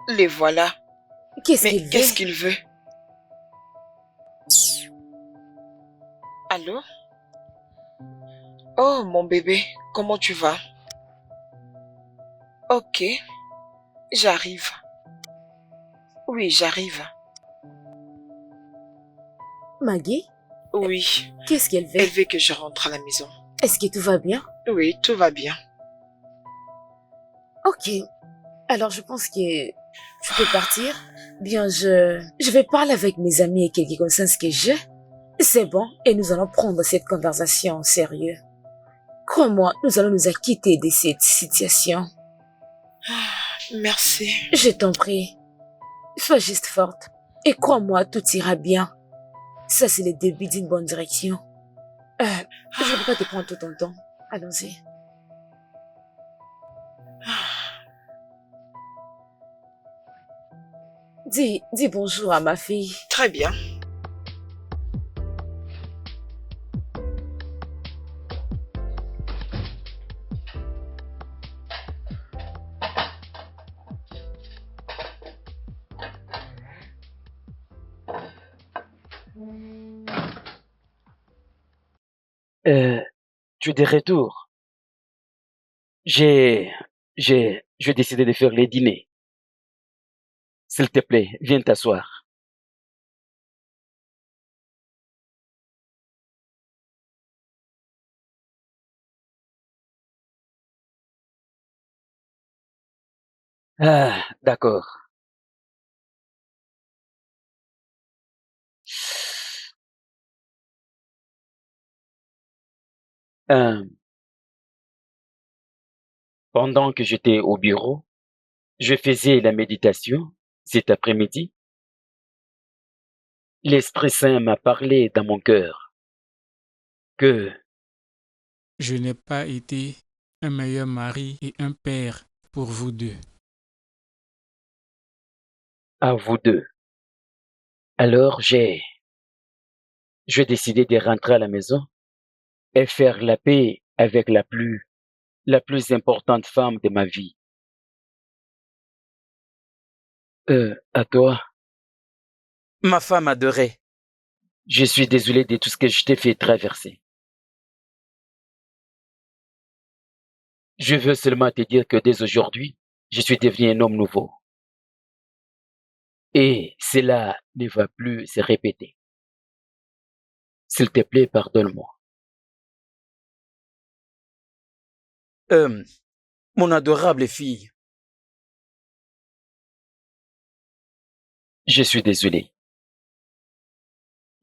Les voilà. Qu'est-ce Mais qu'il veut? qu'est-ce qu'il veut? Allô? Oh, mon bébé, comment tu vas? Ok, j'arrive. Oui, j'arrive. Maggie, Oui, qu'est-ce qu'elle veut? elle veut que je rentre à la maison. Est-ce que tout va bien? Oui, tout va bien. Ok. Alors, je pense que tu peux partir. Bien, je vais parler avec mes amis et quelques connaissances que j'ai. C'est bon, et nous allons prendre cette conversation en sérieux. Crois-moi, nous allons nous acquitter de cette situation. Merci. Je t'en prie. Sois juste forte. Et crois-moi, tout ira bien. Ça, c'est le début d'une bonne direction. Je ne peux pas te prendre tout ton temps. Allons-y. Dis bonjour à ma fille. Très bien. Euh, tu es de retour. J'ai décidé de faire les dîners. S'il te plaît, viens t'asseoir. Ah, d'accord. Euh, Pendant que j'étais au bureau, je faisais la méditation cet après-midi. L'Esprit Saint m'a parlé dans mon cœur que, Je n'ai pas été un meilleur mari et un père pour vous deux. à vous deux. Alors j'ai décidé de rentrer à la maison et faire la paix avec la plus importante femme de ma vie. À toi, Ma femme adorée. je suis désolé de tout ce que je t'ai fait traverser. Je veux seulement te dire que dès aujourd'hui, je suis devenu un homme nouveau. Et cela ne va plus se répéter. S'il te plaît, pardonne-moi. Mon adorable fille. Je suis désolé.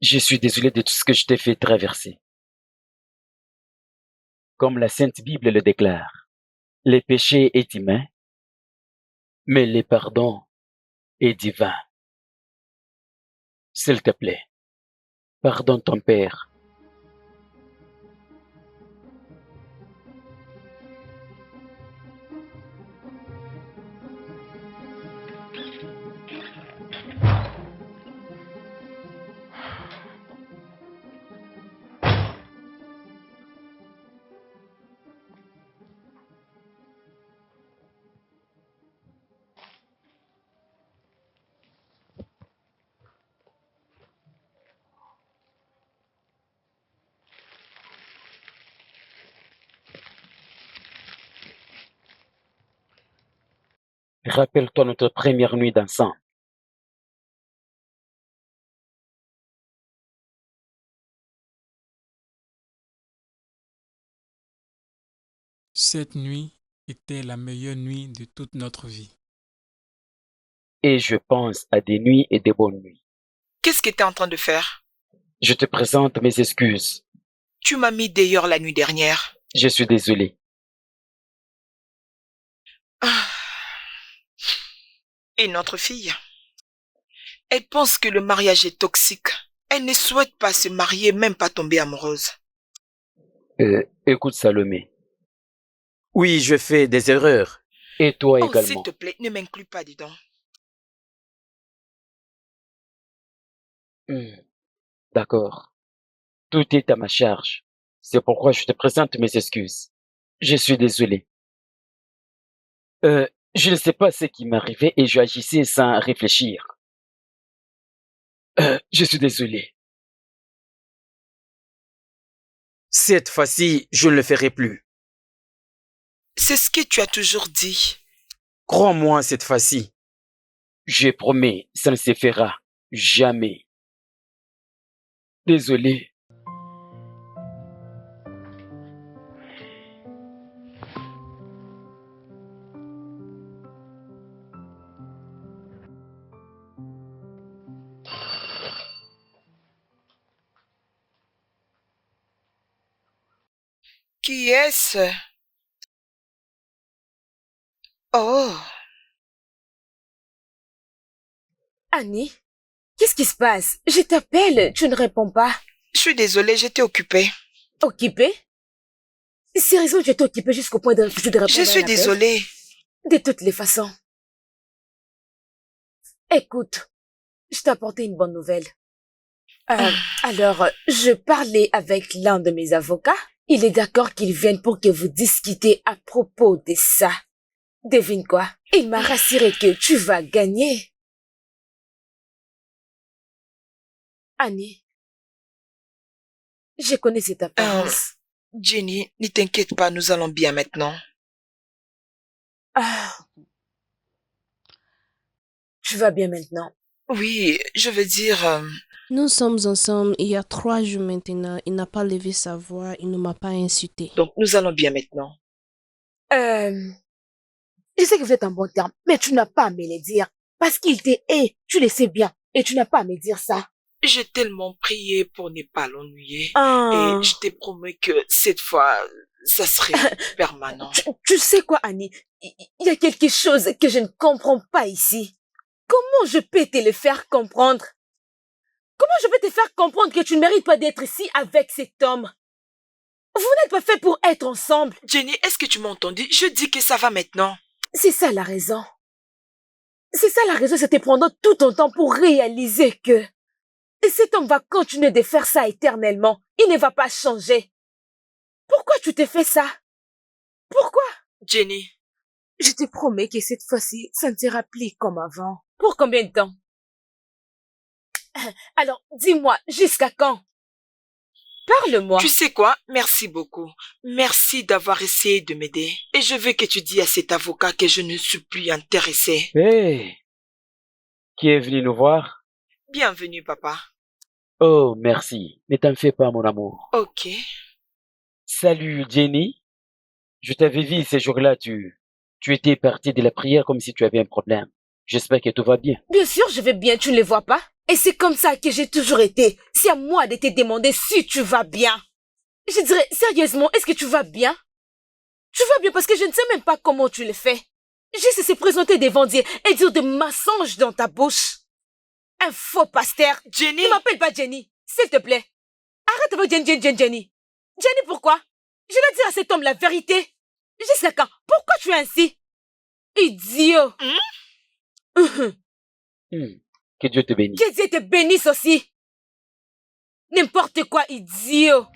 Je suis désolé de tout ce que je t'ai fait traverser. Comme la Sainte Bible le déclare, le péché est humain, mais le pardon est divin. S'il te plaît, pardonne ton père. Rappelle-toi notre première nuit dansant. Cette nuit était la meilleure nuit de toute notre vie. Et je pense à des nuits et des bonnes nuits. Qu'est-ce que tu es en train de faire? Je te présente mes excuses. Tu m'as mis dehors la nuit dernière. Je suis désolé. Ah. Et notre fille, elle pense que le mariage est toxique. Elle ne souhaite pas se marier, même pas tomber amoureuse. Écoute Salomé. Oui, je fais des erreurs. Et toi Oh, s'il également. te plaît, ne m'inclus pas dedans. D'accord. Tout est à ma charge. C'est pourquoi je te présente mes excuses. Je suis désolé. Je ne sais pas ce qui m'arrivait et j'agissais sans réfléchir. Je suis désolé. Cette fois-ci, je ne le ferai plus. C'est ce que tu as toujours dit. Crois-moi cette fois-ci. Je promets, ça ne se fera jamais. Désolé. Qui est-ce? Oh, Annie, qu'est-ce qui se passe? Je t'appelle, tu ne réponds pas. je suis désolée, j'étais occupée. Occupée? Sérieusement, tu étais occupée jusqu'au point de refuser de répondre Je à un suis appel? désolée. De toutes les façons. Écoute, je t'ai apporté une bonne nouvelle. Alors, je parlais avec l'un de mes avocats. Il est d'accord qu'il vienne pour que vous discutez à propos de ça. Devine quoi? Il m'a rassuré que tu vas gagner. Annie, Je connais cette apparence. Jenny, ne t'inquiète pas, nous allons bien maintenant. Ah. Tu vas bien maintenant? Oui, je veux dire... Nous sommes ensemble il y a 3 jours maintenant. Il n'a pas levé sa voix, il ne m'a pas insulté. Donc, nous allons bien maintenant. Je sais que vous êtes en bon terme, mais tu n'as pas à me le dire. Parce qu'il te hait, tu le sais bien. Et tu n'as pas à me dire ça. J'ai tellement prié pour ne pas l'ennuyer. Ah. Et je t'ai promis que cette fois, ça serait permanent. Tu sais quoi, Annie? Il y a quelque chose que je ne comprends pas ici. Comment je peux te le faire comprendre? Comment je peux te faire comprendre que tu ne mérites pas d'être ici avec cet homme? Vous n'êtes pas fait pour être ensemble. Jenny, est-ce que tu m'as entendu? Je dis que ça va maintenant. C'est ça la raison. C'est ça la raison, c'était prendre tout ton temps pour réaliser que cet homme va continuer de faire ça éternellement. Il ne va pas changer. Pourquoi tu t'es fait ça? Pourquoi? Jenny. Je te promets que cette fois-ci, ça ne sera plus comme avant. Pour combien de temps? Alors, dis-moi, jusqu'à quand? Parle-moi. Tu sais quoi? Merci beaucoup. Merci d'avoir essayé de m'aider. Et je veux que tu dises à cet avocat que je ne suis plus intéressée. Hé! Qui est venu nous voir? Bienvenue, papa. Oh, merci. Ne t'en fais pas, mon amour. Ok. Salut, Jenny. Je t'avais vu ces jours-là, tu étais partie de la prière comme si tu avais un problème. J'espère que tout va bien. Bien sûr, je vais bien, tu ne le vois pas? Et c'est comme ça que j'ai toujours été. C'est à moi de te demander si tu vas bien. Je dirais, sérieusement, est-ce que tu vas bien? Tu vas bien parce que je ne sais même pas comment tu le fais. Juste se présenter devant Dieu et dire des mensonges dans ta bouche. Un faux pasteur. Jenny! Ne m'appelle pas Jenny, s'il te plaît. Arrête avec Jenny. Jenny, pourquoi? Je dois dire à cet homme la vérité. Jusqu'à quand? Pourquoi tu es ainsi? Idiot. Que Dieu te bénisse. Que Dieu te bénisse aussi. N'importe quoi, idiot.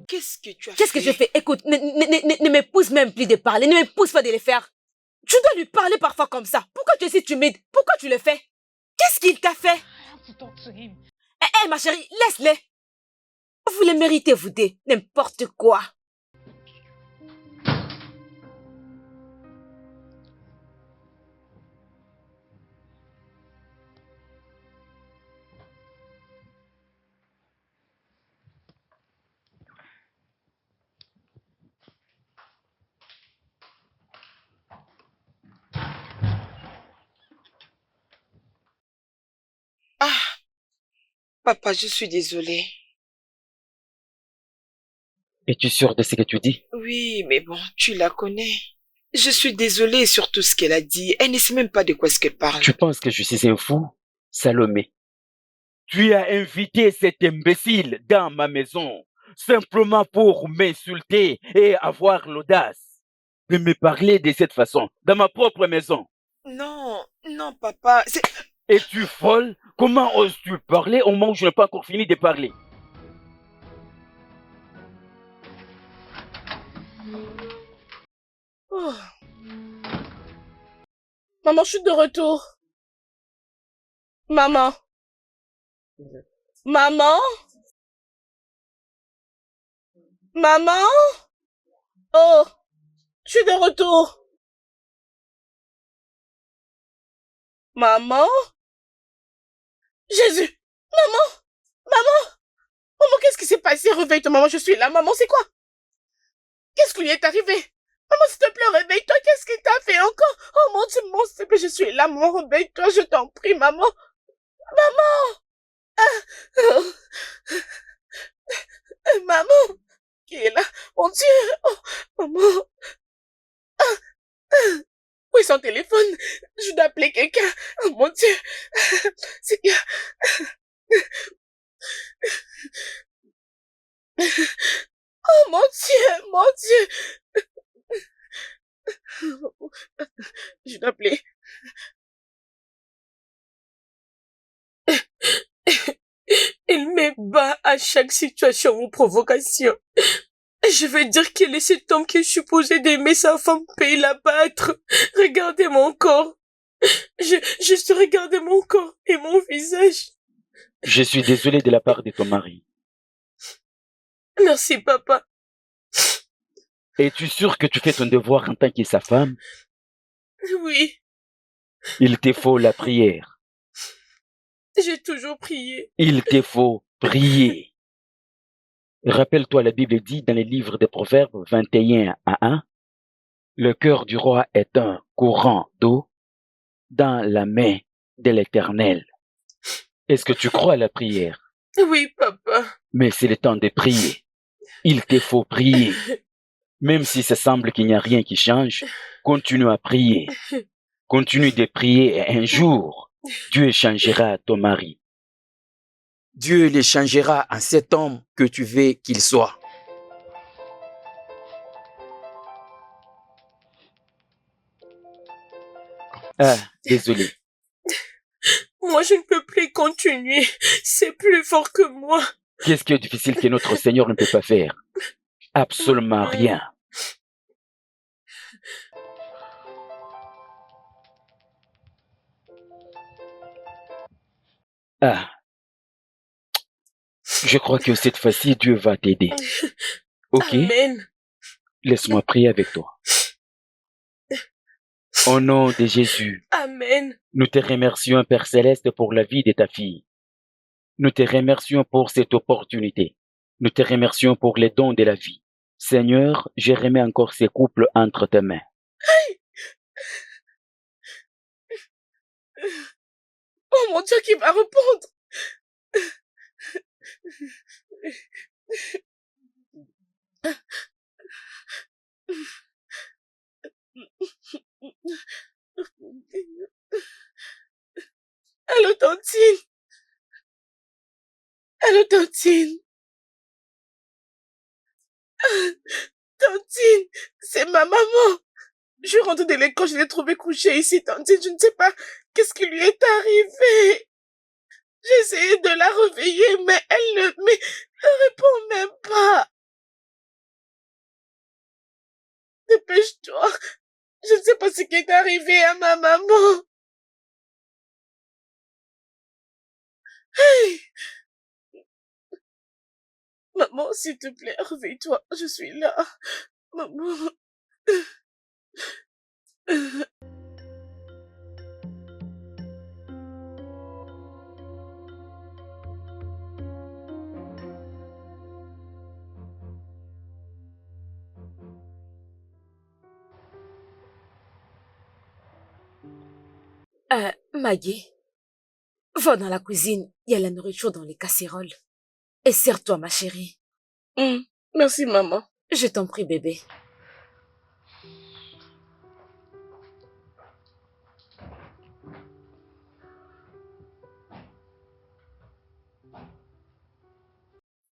Qu'est-ce que tu as fait? Qu'est-ce que je fais? Écoute, ne me pousse même plus de parler. Ne me pousse pas de le faire. Tu dois lui parler parfois comme ça. Pourquoi tu es si timide? Pourquoi tu le fais? Qu'est-ce qu'il t'a fait? Eh, ma chérie, laisse-les. Vous les méritez, vous deux. N'importe quoi. Ah, papa, je suis désolée. Es-tu sûr de ce que tu dis? Oui, mais bon, tu la connais. Je suis désolée sur tout ce qu'elle a dit. Elle ne sait même pas de quoi est-ce qu'elle parle. Tu penses que je suis un fou? Salomé. Tu as invité cet imbécile dans ma maison simplement pour m'insulter et avoir l'audace de me parler de cette façon dans ma propre maison. Non, non, papa. Es-tu folle? Comment oses-tu parler au moment où je n'ai pas encore fini de parler? Oh. Maman, je suis de retour. Maman. Maman? Maman? Oh, je suis de retour. Maman? Jésus! Maman! Maman! Maman, qu'est-ce qui s'est passé? Réveille-toi, maman, je suis là. Maman, c'est quoi? Qu'est-ce qui lui est arrivé? Maman, s'il te plaît, réveille-toi. Qu'est-ce qu'il t'a fait encore? Oh mon Dieu, mon s'il te plaît, je suis là, maman. Réveille-toi, je t'en prie, maman. Maman! Oh. Maman! Qui est là? Mon Dieu! Oh, maman! Où est son téléphone? Je dois appeler quelqu'un. Oh mon Dieu! C'est bien. Oh mon Dieu! Mon Dieu! Je dois appeler. Il me bat à chaque situation ou provocation. Je veux dire qu'il est cet homme qui est supposé d'aimer sa femme peut la battre. Regardez mon corps. Juste regardez mon corps et mon visage. Je suis désolé de la part de ton mari. Merci, papa. Es-tu sûr que tu fais ton devoir en tant que sa femme? Oui, Il te faut la prière. j'ai toujours prié. Il te faut prier. Rappelle-toi, la Bible dit dans les livres des Proverbes 21 à 1, le cœur du roi est un courant d'eau dans la main de l'Éternel. Est-ce que tu crois à la prière? Oui, papa. Mais c'est le temps de prier. Il te faut prier. Même si ça semble qu'il n'y a rien qui change, continue à prier. Continue de prier et un jour, Dieu changera ton mari. Dieu les changera en cet homme que tu veux qu'il soit. Ah, désolé. Moi, je ne peux plus continuer. C'est plus fort que moi. Qu'est-ce qui est difficile que notre Seigneur ne peut pas faire? Absolument rien. Ah, je crois que cette fois-ci, Dieu va t'aider. Ok? Amen. Laisse-moi prier avec toi. Au nom de Jésus, Amen. nous te remercions, Père Céleste, pour la vie de ta fille. Nous te remercions pour cette opportunité. Nous te remercions pour les dons de la vie. Seigneur, je remets encore ces couples entre tes mains. Oh mon Dieu, qui va répondre? Allô, Tantine? Allô, Tantine? Tantine, c'est ma maman. Je rentre de l'école, je l'ai trouvée couchée ici, Tantine. Je ne sais pas qu'est-ce qui lui est arrivé. J'ai essayé de la réveiller, mais elle ne répond même pas. Dépêche-toi. Je ne sais pas ce qui est arrivé à ma maman. Hey. Maman, s'il te plaît, réveille-toi. Je suis là. Maman. Maggie, va dans la cuisine, il y a la nourriture dans les casséroles. Et sers-toi, ma chérie. Merci, maman. Je t'en prie, bébé.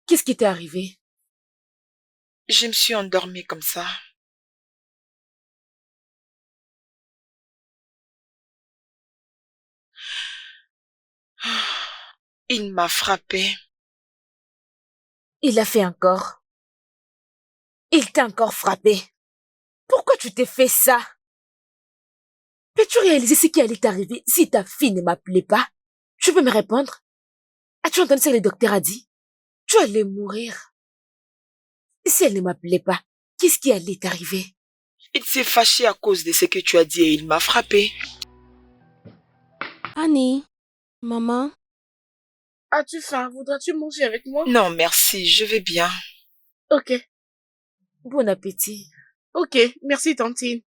Qu'est-ce qui t'est arrivé? Je me suis endormie comme ça. Il m'a frappé. Il a fait encore. Il t'a encore frappé. Pourquoi tu t'es fait ça? Peux-tu réaliser ce qui allait t'arriver si ta fille ne m'appelait pas? Tu peux me répondre? As-tu entendu ce que le docteur a dit? Tu allais mourir. Si elle ne m'appelait pas, qu'est-ce qui allait t'arriver? Il s'est fâché à cause de ce que tu as dit et il m'a frappé. Annie, maman, As-tu faim? Voudras-tu manger avec moi? Non, merci, je vais bien. Ok. Bon appétit. Ok, merci, Tantine.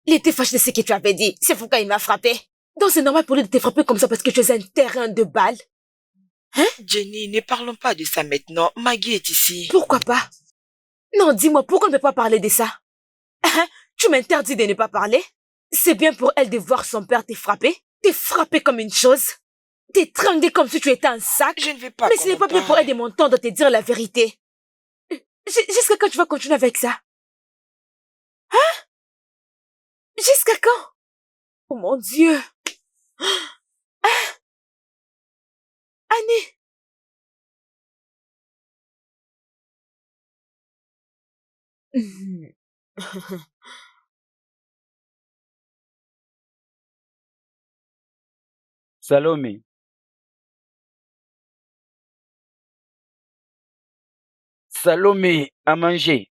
Il était fâché de ce que tu avais dit. C'est pourquoi il m'a frappé. Donc c'est normal pour lui de te frapper comme ça parce que tu es un terrain de balles. Hein? Jenny, ne parlons pas de ça maintenant. Maggie est ici. Pourquoi pas? Non, dis-moi, pourquoi on ne peut pas parler de ça? Hein? Tu m'interdis de ne pas parler? C'est bien pour elle de voir son père te frapper comme une chose, t'étrangler comme si tu étais un sac. Je ne vais pas. Mais ce n'est pas bien pour elle de m'entendre te dire la vérité. Jusqu'à quand tu vas continuer avec ça? Hein? Jusqu'à quand? Oh mon Dieu! Hein? Annie! Salomé. Salomé, à manger.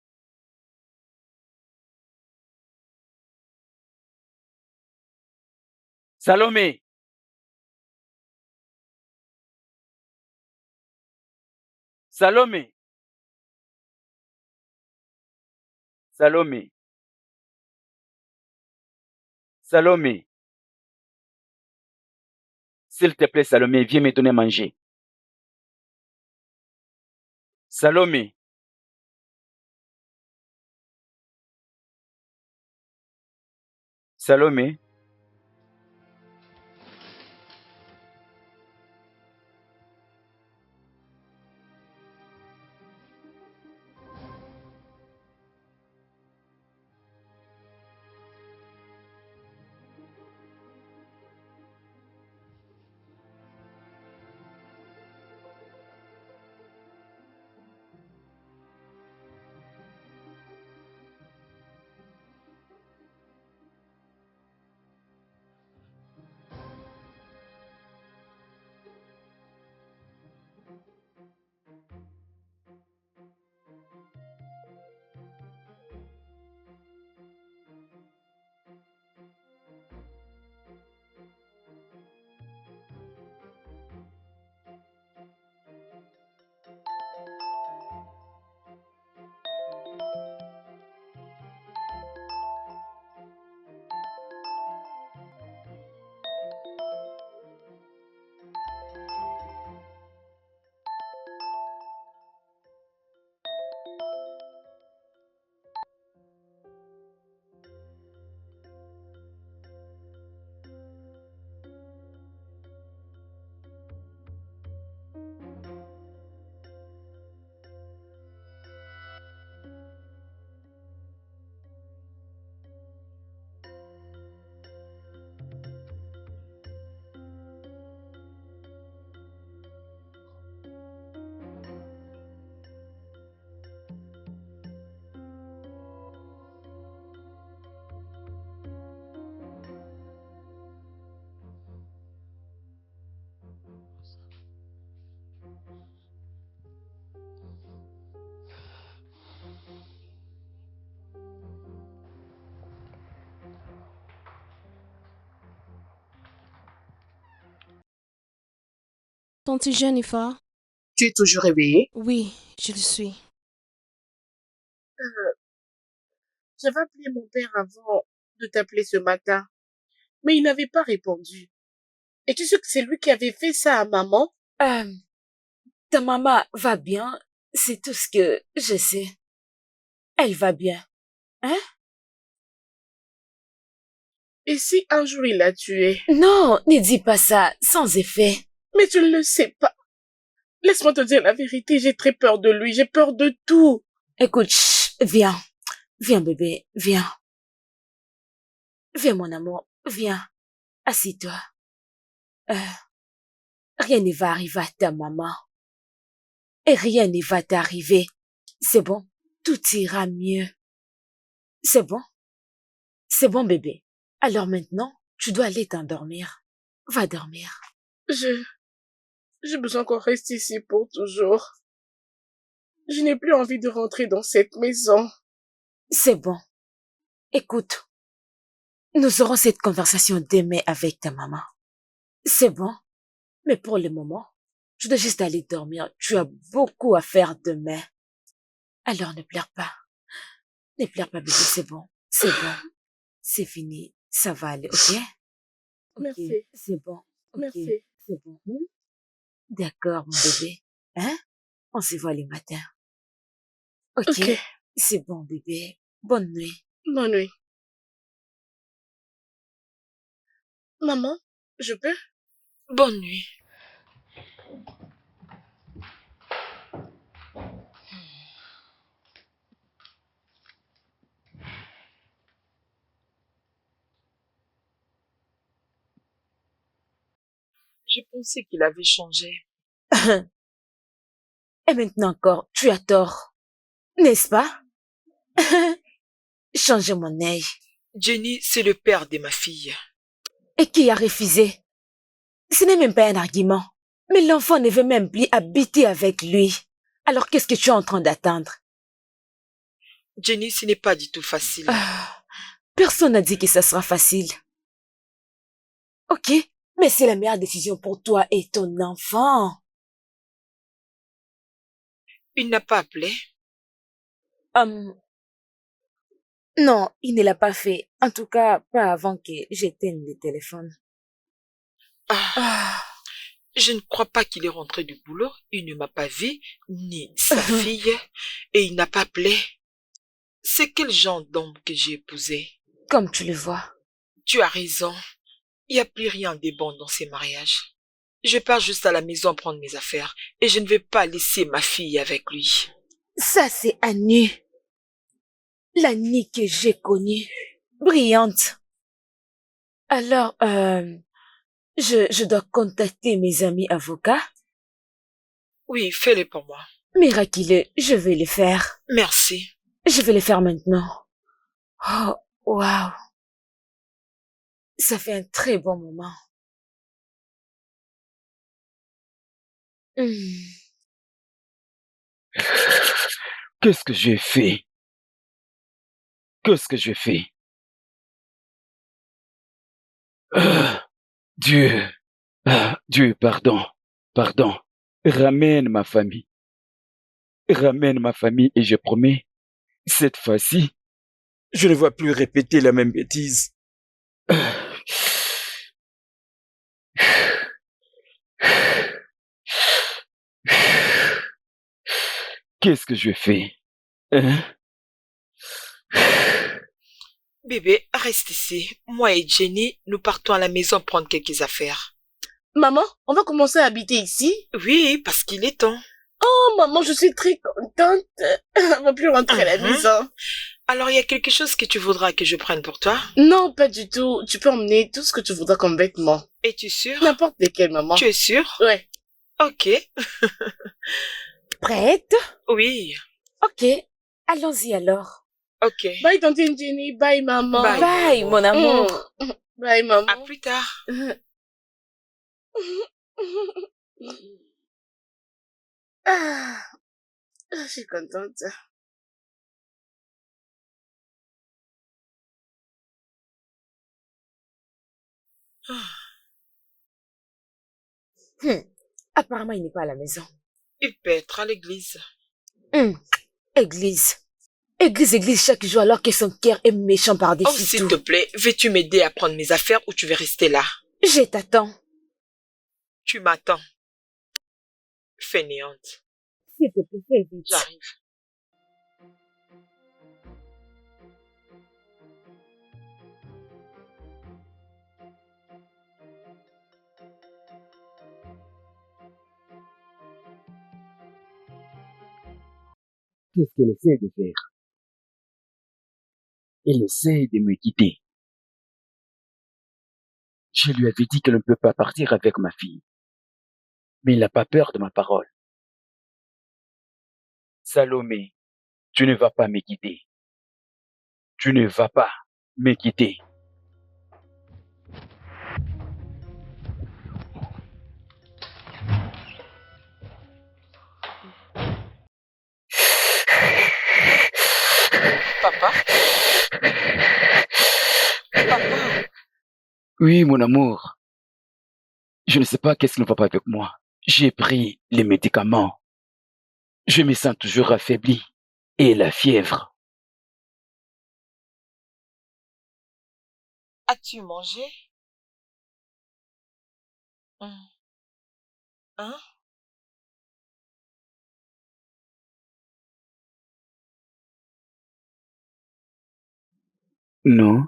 Salomé. Salomé. Salomé. Salomé. S'il te plaît, Salomé, viens me donner à manger. Salomé. Salomé. Tante Jennifer? Tu es toujours réveillée? Oui, je le suis. J'avais appelé mon père avant de t'appeler ce matin, mais il n'avait pas répondu. Et tu sais que c'est lui qui avait fait ça à maman? Ta maman va bien, c'est tout ce que je sais. Elle va bien. Hein? Et si un jour il l'a tué? Non, ne dis pas ça, sans effet. Mais tu ne le sais pas. Laisse-moi te dire la vérité, j'ai très peur de lui, j'ai peur de tout. Écoute, chut, viens. Viens, bébé, viens. Viens, mon amour, viens. Assis-toi. Rien ne va arriver à ta maman. Et rien ne va t'arriver. C'est bon, tout ira mieux. C'est bon? C'est bon, bébé. Alors maintenant, tu dois aller t'endormir. Va dormir. J'ai besoin qu'on reste ici pour toujours. Je n'ai plus envie de rentrer dans cette maison. C'est bon. Écoute, nous aurons cette conversation demain avec ta maman. C'est bon. Mais pour le moment, tu dois juste aller dormir. Tu as beaucoup à faire demain. Alors ne pleure pas. Ne pleure pas, bébé, c'est bon. C'est bon. C'est fini. Ça va aller, ok? Ok, Merci. c'est bon. Ok, Merci. c'est bon. D'accord, mon bébé. Hein? On se voit le matin. Ok, Ok. c'est bon, bébé. Bonne nuit. Bonne nuit. Maman, je peux? Bonne nuit. Je pensais qu'il avait changé. Et maintenant encore, tu as tort. N'est-ce pas? Changer mon œil. Jenny, c'est le père de ma fille. Et qui a refusé? Ce n'est même pas un argument. Mais l'enfant ne veut même plus habiter avec lui. Alors qu'est-ce que tu es en train d'attendre? Jenny, ce n'est pas du tout facile. Personne n'a dit que ça sera facile. Ok, mais c'est la meilleure décision pour toi et ton enfant. Il n'a pas appelé. Non, il ne l'a pas fait. En tout cas, pas avant que j'éteigne le téléphone. Je ne crois pas qu'il est rentré du boulot. Il ne m'a pas vu, ni sa fille, et il n'a pas appelé. C'est quel genre d'homme que j'ai épousé? Comme tu le vois. Tu as raison. Il n'y a plus rien de bon dans ces mariages. Je pars juste à la maison prendre mes affaires et je ne vais pas laisser ma fille avec lui. Ça, c'est Annie. L'Annie que j'ai connue. Brillante. Alors, je dois contacter mes amis avocats. Oui, fais-le pour moi. Miraculeux, je vais le faire. Merci. Je vais le faire maintenant. Oh, waouh. Ça fait un très bon moment. Qu'est-ce que j'ai fait? Qu'est-ce que j'ai fait? Ah, Dieu, Dieu, pardon, pardon. Ramène ma famille. Ramène ma famille et je promets, cette fois-ci, Je ne vais plus répéter la même bêtise. qu'est-ce que je fais? Hein? Bébé, reste ici. Moi et Jenny, nous partons à la maison prendre quelques affaires. Maman, on va commencer à habiter ici? Oui, parce qu'il est temps. Oh, maman, je suis très contente. On va plus rentrer à la maison. Alors, il y a quelque chose que tu voudras que je prenne pour toi? Non, pas du tout. Tu peux emmener tout ce que tu voudras comme vêtements. Es-tu sûre? N'importe lesquels, maman. Tu es sûre? Ouais. Ok. Prête? Oui. Ok, allons-y alors. Ok. Bye, tantine Jenny. Bye, maman. Bye. Bye, mon amour. Bye, maman. À plus tard. Je suis contente. Apparemment, il n'est pas à la maison. Il peut être à l'église. Église. Église chaque jour alors que son cœur est méchant Oh, par-dessus s'il tout. te plaît, veux-tu m'aider à prendre mes affaires ou tu veux rester là? Je t'attends. Tu m'attends. Fainéante. S'il te plaît, fais vite. J'arrive. Qu'est-ce qu'elle essaie de faire? Elle essaie de me quitter. Je lui avais dit qu'elle ne peut pas partir avec ma fille. Mais il n'a pas peur de ma parole. Salomé, tu ne vas pas me quitter. Tu ne vas pas me quitter. Papa? Papa? Oui, mon amour. Je ne sais pas qu'est-ce qui ne va pas avec moi. J'ai pris les médicaments. Je me sens toujours affaibli. Et la fièvre. As-tu mangé? Hein? Non.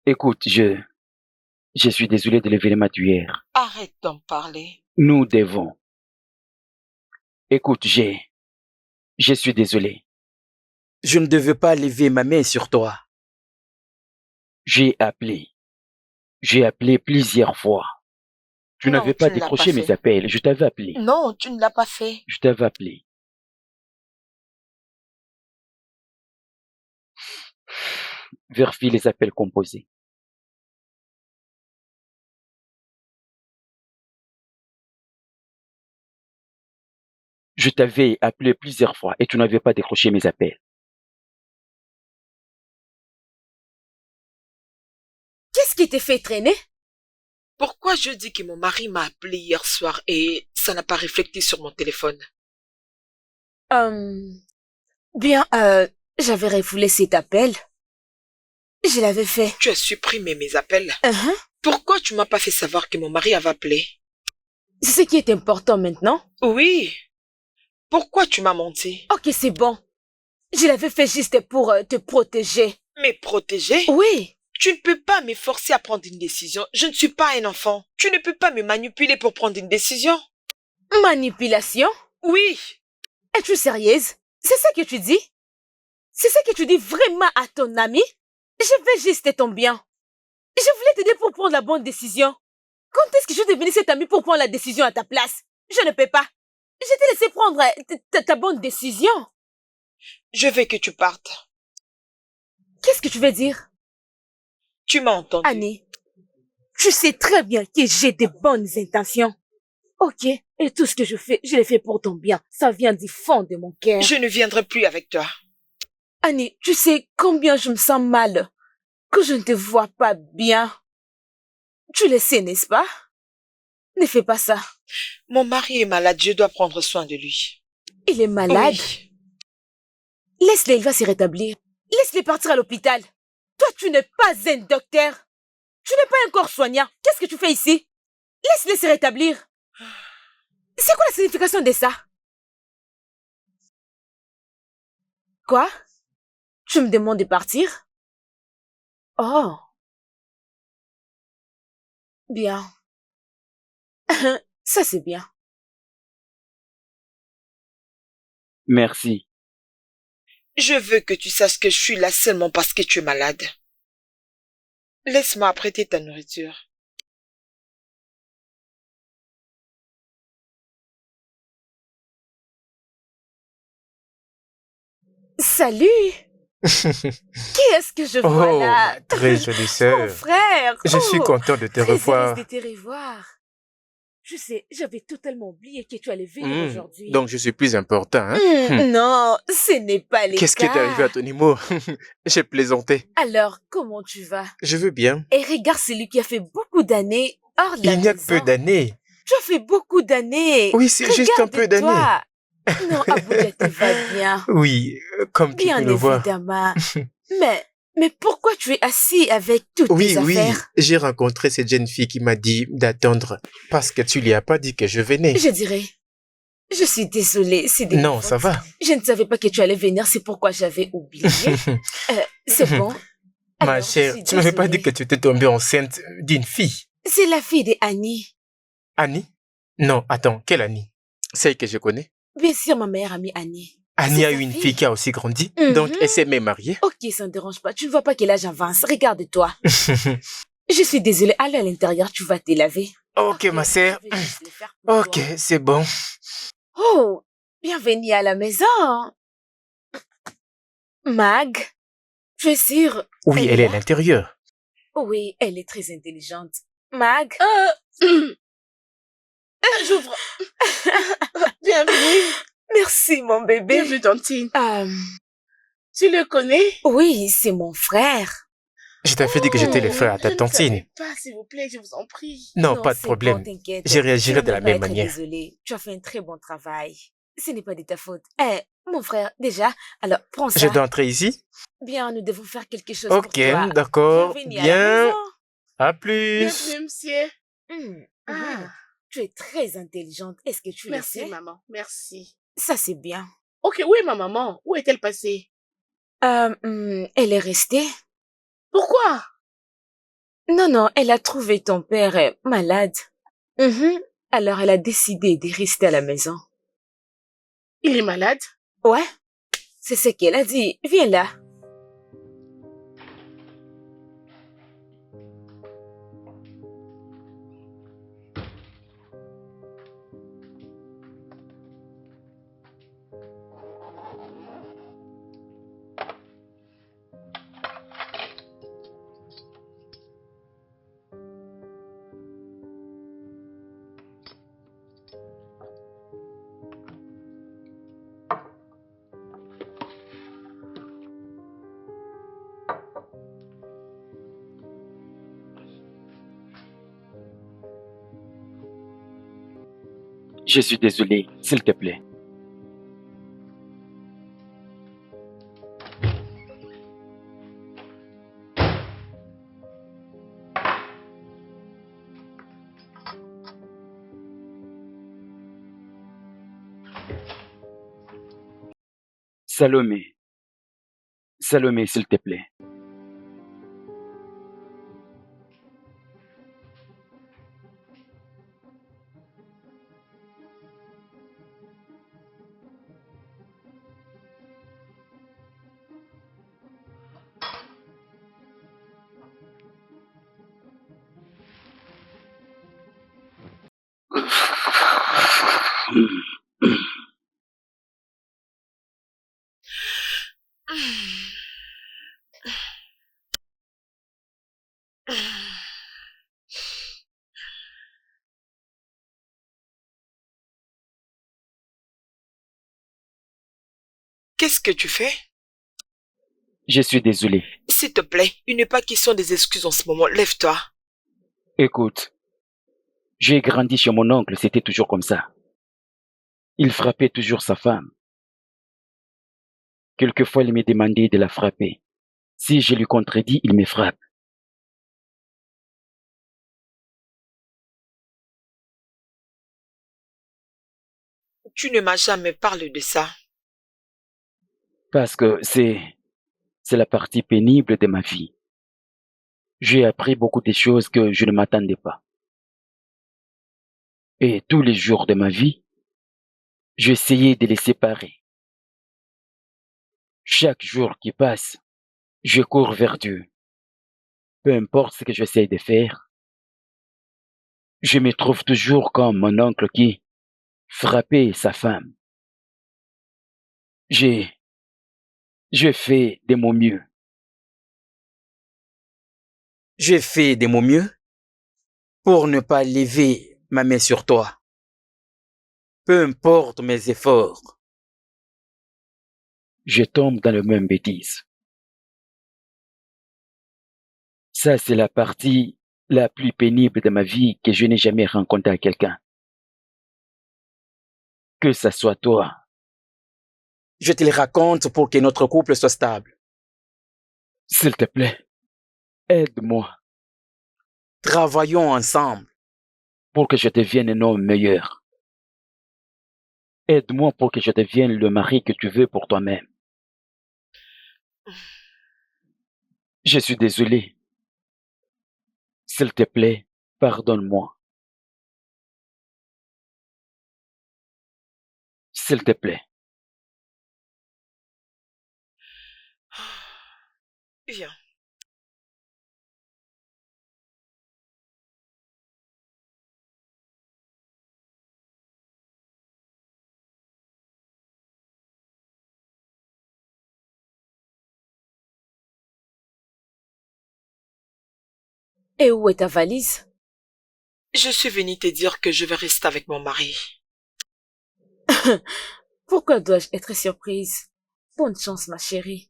Écoute, je suis désolé de l'événement d'hier. Arrête d'en parler. Nous devons. Écoute, je suis désolé. Je ne devais pas lever ma main sur toi. J'ai appelé. J'ai appelé plusieurs fois. Tu Non, n'avais tu pas ne l'as décroché pas mes fait. appels. Je t'avais appelé. Non, tu ne l'as pas fait. Je t'avais appelé. Vérifie les appels composés. Je t'avais appelé plusieurs fois et tu n'avais pas décroché mes appels. Qu'est-ce qui t'a fait traîner? Pourquoi je dis que mon mari m'a appelé hier soir et ça n'a pas reflété sur mon téléphone? Bien, j'avais refoulé cet appel. Je l'avais fait. Tu as supprimé mes appels. Uh-huh. Pourquoi tu m'as pas fait savoir que mon mari avait appelé? C'est ce qui est important maintenant. Oui. Pourquoi tu m'as menti? Ok, c'est bon. Je l'avais fait juste pour te protéger. Me protéger? Oui. Tu ne peux pas me forcer à prendre une décision. Je ne suis pas un enfant. Tu ne peux pas me manipuler pour prendre une décision. Manipulation? Oui. Es-tu sérieuse? C'est ça que tu dis? C'est ça que tu dis vraiment à ton ami? Je veux juste ton bien. Je voulais t'aider pour prendre la bonne décision. Quand est-ce que je suis devenue cet ami pour prendre la décision à ta place? Je ne peux pas. Je t'ai laissé prendre ta bonne décision. Je veux que tu partes. Qu'est-ce que tu veux dire? Tu m'as entendu. Annie, tu sais très bien que j'ai de bonnes intentions. Ok, et tout ce que je fais, je le fais pour ton bien. Ça vient du fond de mon cœur. Je ne viendrai plus avec toi. Annie, tu sais combien je me sens mal, que je ne te vois pas bien. Tu le sais, n'est-ce pas? Ne fais pas ça. Mon mari est malade, je dois prendre soin de lui. Il est malade. Oui. Laisse-le, il va se rétablir. Laisse-le partir à l'hôpital. Toi, tu n'es pas un docteur. Tu n'es pas un corps soignant. Qu'est-ce que tu fais ici? Laisse-le se rétablir. C'est quoi la signification de ça? Quoi? Tu me demandes de partir? Oh. Bien. Ça, c'est bien. Merci. Je veux que tu saches que je suis là seulement parce que tu es malade. Laisse-moi apprêter ta nourriture. Salut! Qui est-ce que je vois Oh, là? ma très jolie Mon sœur. frère! Je suis content de te très revoir. heureuse de te revoir. Je sais, j'avais totalement oublié que tu allais venir aujourd'hui. Donc je suis plus important, hein? Non, ce n'est pas le Qu'est-ce qui est cas. arrivé à ton humour? J'ai plaisanté. Alors, comment tu vas? Je veux bien. Et regarde celui qui a fait beaucoup d'années hors de la Il n'y a que maison. peu d'années. Tu as fait beaucoup d'années. Oui, c'est juste un peu d'années. Regarde-toi. Non, Abuja te va bien. Oui, comme tu Bien peux le voir. évidemment. mais pourquoi tu es assis avec toutes Oui, tes oui, affaires? j'ai rencontré cette jeune fille qui m'a dit d'attendre parce que tu lui as pas dit que je venais. Je dirais. Je suis désolée, c'est de ma Non, faute. ça va. Je ne savais pas que tu allais venir, c'est pourquoi j'avais oublié. C'est bon. Ma Alors, je chère, suis tu m'avais pas dit désolée. que tu étais tombée enceinte d'une fille. C'est la fille de Annie. Annie? Non, attends, quelle Annie? Celle que je connais. Bien sûr, ma meilleure amie Annie. Annie C'est a sa eu une fille. fille qui a aussi grandi, Mhm. donc elle s'est même mariée. Ok, ça ne dérange pas. Tu ne vois pas quel âge avance. Regarde-toi. Je suis désolée. Allez à l'intérieur, tu vas te laver. Ok, ma sœur. Je vais juste le faire pour Ok, toi. c'est bon. Oh, bienvenue à la maison. Mag, tu es sûre? Oui, elle est à là? l'intérieur. Oui, elle est très intelligente. Mag, J'ouvre. Bienvenue. merci mon bébé. Bienvenue, Tantine. Tu le connais? Oui, c'est mon frère. Je t'avais dit que j'étais le frère à ta Je ne tantine. savais pas, s'il vous plaît, je vous en prie. Non, pas de c'est problème. Bon, t'inquiète. Je réagirai de la Je ne veux même pas être manière. Désolée, tu as fait un très bon travail. Ce n'est pas de ta faute. Mon frère, déjà, alors prends ça. Je dois entrer ici? Bien, nous devons faire quelque chose pour Ok, toi. d'accord. Bienvenue à la Bien. maison. À plus. Bienvenue, monsieur. Mhm. Tu es très intelligente. Est-ce que tu le Merci, sais? maman. Merci. Ça, c'est bien. Ok, où est ma maman? Où est-elle passée? Elle est restée. Pourquoi? Non, elle a trouvé ton père malade. Alors, elle a décidé de rester à la maison. Il est malade? Ouais, c'est ce qu'elle a dit. Viens là. Je suis désolé, s'il te plaît. Salomé. Salomé, s'il te plaît. Qu'est-ce que tu fais? Je suis désolé. S'il te plaît, il n'est pas question des excuses en ce moment. Lève-toi. Écoute, j'ai grandi chez mon oncle, c'était toujours comme ça. Il frappait toujours sa femme. Quelquefois, il me demandait de la frapper. Si je lui contredis, il me frappe. Tu ne m'as jamais parlé de ça. Parce que c'est la partie pénible de ma vie. J'ai appris beaucoup de choses que je ne m'attendais pas. Et tous les jours de ma vie, j'essayais de les séparer. Chaque jour qui passe, je cours vers Dieu. Peu importe ce que j'essaie de faire, je me trouve toujours comme mon oncle qui frappait sa femme. Je fais de mon mieux. J'ai fait de mon mieux pour ne pas lever ma main sur toi. Peu importe mes efforts. Je tombe dans la même bêtise. Ça, c'est la partie la plus pénible de ma vie que je n'ai jamais rencontré à quelqu'un. Que ça soit toi. Je te le raconte pour que notre couple soit stable. S'il te plaît, aide-moi Travaillons ensemble. pour que je devienne un homme meilleur. Aide-moi pour que je devienne le mari que tu veux pour toi-même. Je suis désolé. S'il te plaît, pardonne-moi. S'il te plaît. Viens. Et où est ta valise? Je suis venue te dire que je vais rester avec mon mari. Pourquoi dois-je être surprise? Bonne chance, ma chérie.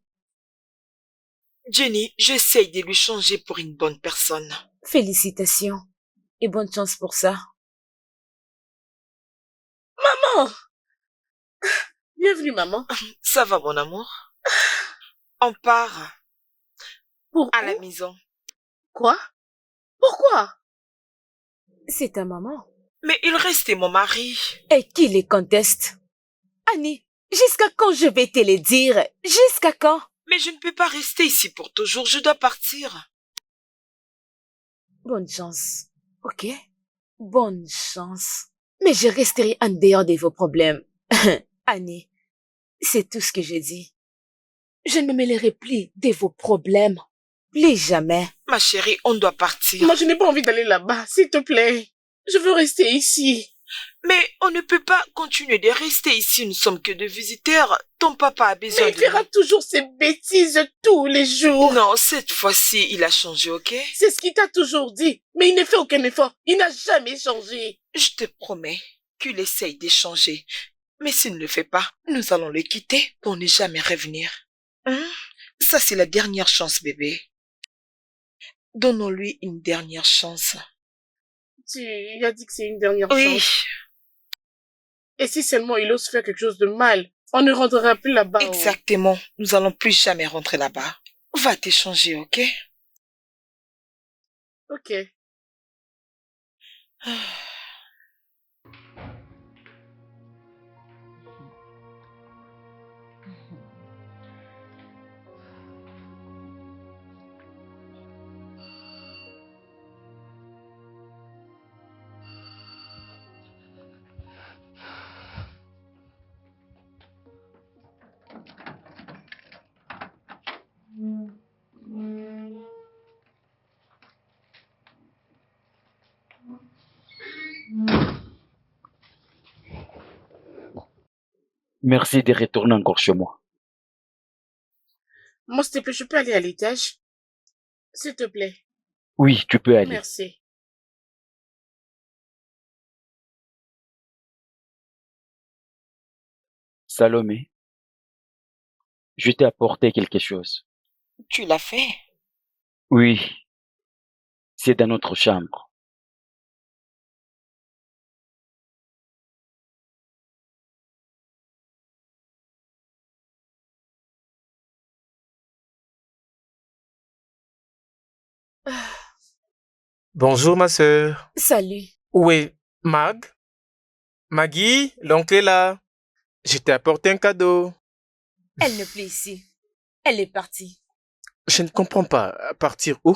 Jenny, j'essaye de lui changer pour une bonne personne. Félicitations et bonne chance pour ça. Maman! Bienvenue, maman. Ça va, mon amour? On part Pour à la où? maison. Quoi? Pourquoi? C'est ta maman. Mais il restait mon mari. Et qui les conteste? Annie, jusqu'à quand je vais te le dire? Jusqu'à quand? Mais je ne peux pas rester ici pour toujours, je dois partir. Bonne chance, ok? Bonne chance. Mais je resterai en dehors de vos problèmes. Annie, c'est tout ce que je dis. Je ne me mêlerai plus de vos problèmes. Plus jamais. Ma chérie, on doit partir. Moi, je n'ai pas envie d'aller là-bas, s'il te plaît. Je veux rester ici. Mais on ne peut pas continuer de rester ici, nous sommes que des visiteurs. Ton papa a besoin Mais il de fera nous. toujours ces bêtises tous les jours. Non, cette fois-ci, il a changé, ok? C'est ce qu'il t'a toujours dit. Mais il ne fait aucun effort. Il n'a jamais changé. Je te promets qu'il essaye d'échanger. Mais s'il ne le fait pas, nous allons le quitter pour ne jamais revenir. Hein? Ça, c'est la dernière chance, bébé. Donnons-lui une dernière chance. Tu as dit que c'est une dernière Oui. chance. Et si seulement il ose faire quelque chose de mal, on ne rentrera plus là-bas. Exactement. Nous allons plus jamais rentrer là-bas. Va t'échanger, ok? Ok. Merci de retourner encore chez moi. Moi, s'il te plaît, je peux aller à l'étage? S'il te plaît. Oui, tu peux aller. Merci. Salomé, je t'ai apporté quelque chose. Tu l'as fait? Oui, c'est dans notre chambre. Bonjour, ma sœur. Salut. Où est Mag? Maggie, l'oncle est là. Je t'ai apporté un cadeau. Elle n'est plus ici. Elle est partie. Je ne comprends pas. À partir où?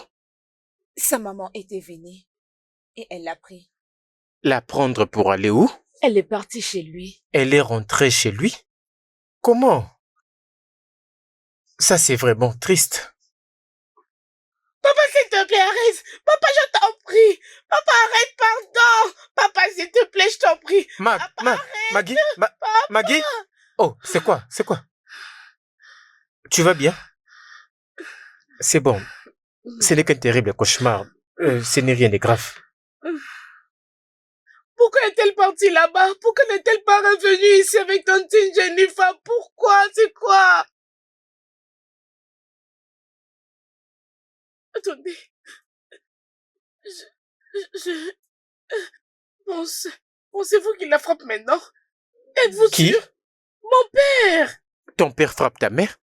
Sa maman était venue et elle l'a pris. La prendre pour aller où? Elle est partie chez lui. Elle est rentrée chez lui? Comment? Ça, c'est vraiment triste. Papa, s'il te plaît, arrête. Papa, je t'en prie. Papa, arrête, pardon. Papa, s'il te plaît, je t'en prie. Maggie, Maggie? Oh, c'est quoi? C'est quoi? Tu vas bien? C'est bon. Ce n'est qu'un terrible cauchemar. Ce n'est rien de grave. Pourquoi est-elle partie là-bas? Pourquoi n'est-elle pas revenue ici avec tantine Jennifer? Pourquoi? C'est quoi? Attendez. Pensez-vous qu'il la frappe maintenant? Êtes-vous Qui? sûr? Mon père! Ton père frappe ta mère?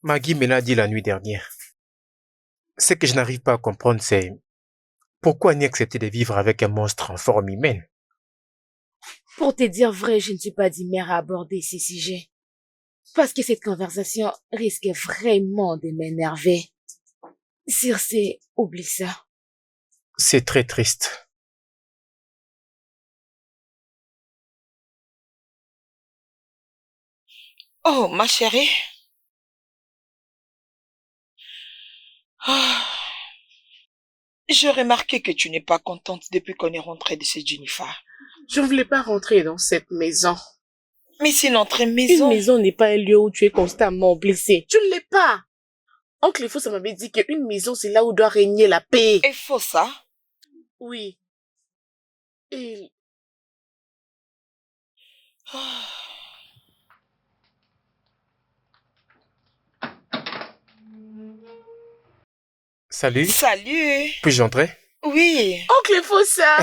Maggie me l'a dit la nuit dernière. Ce que je n'arrive pas à comprendre, c'est pourquoi ni accepter de vivre avec un monstre en forme humaine? Pour te dire vrai, je ne suis pas d'humeur à aborder ces sujets. Parce que cette conversation risque vraiment de m'énerver. Circe, oublie ça. C'est très triste. Oh, ma chérie. Ah. J'ai remarqué que tu n'es pas contente depuis qu'on est rentré de chez Jennifer. Je ne voulais pas rentrer dans cette maison. Mais c'est notre maison. Une maison n'est pas un lieu où tu es constamment blessé. Tu ne l'es pas. Oncle Faux, ça m'avait dit qu'une maison, c'est là où doit régner la paix. Et faut ça? Oui. Et... Ah. Salut. Salut. Puis-je entrer? Oui. Oncle Faux, ça.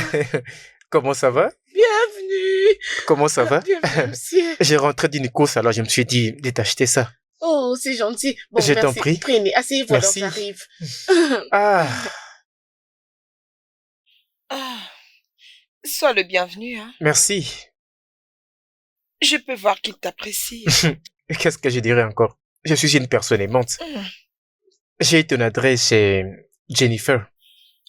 Comment ça va? Bienvenue. Comment ça va? Bienvenue, monsieur. J'ai rentré d'une course, alors je me suis dit de t'acheter ça. Oh, c'est gentil. Bon, Je t'en merci. prie. Prenez, asseyez-vous alors, Merci. j'arrive. Ah, Ah. Sois le bienvenu, hein. merci. Je peux voir qu'il t'apprécie. Qu'est-ce que je dirais encore? Je suis une personne aimante. Mm. J'ai ton adresse chez Jennifer.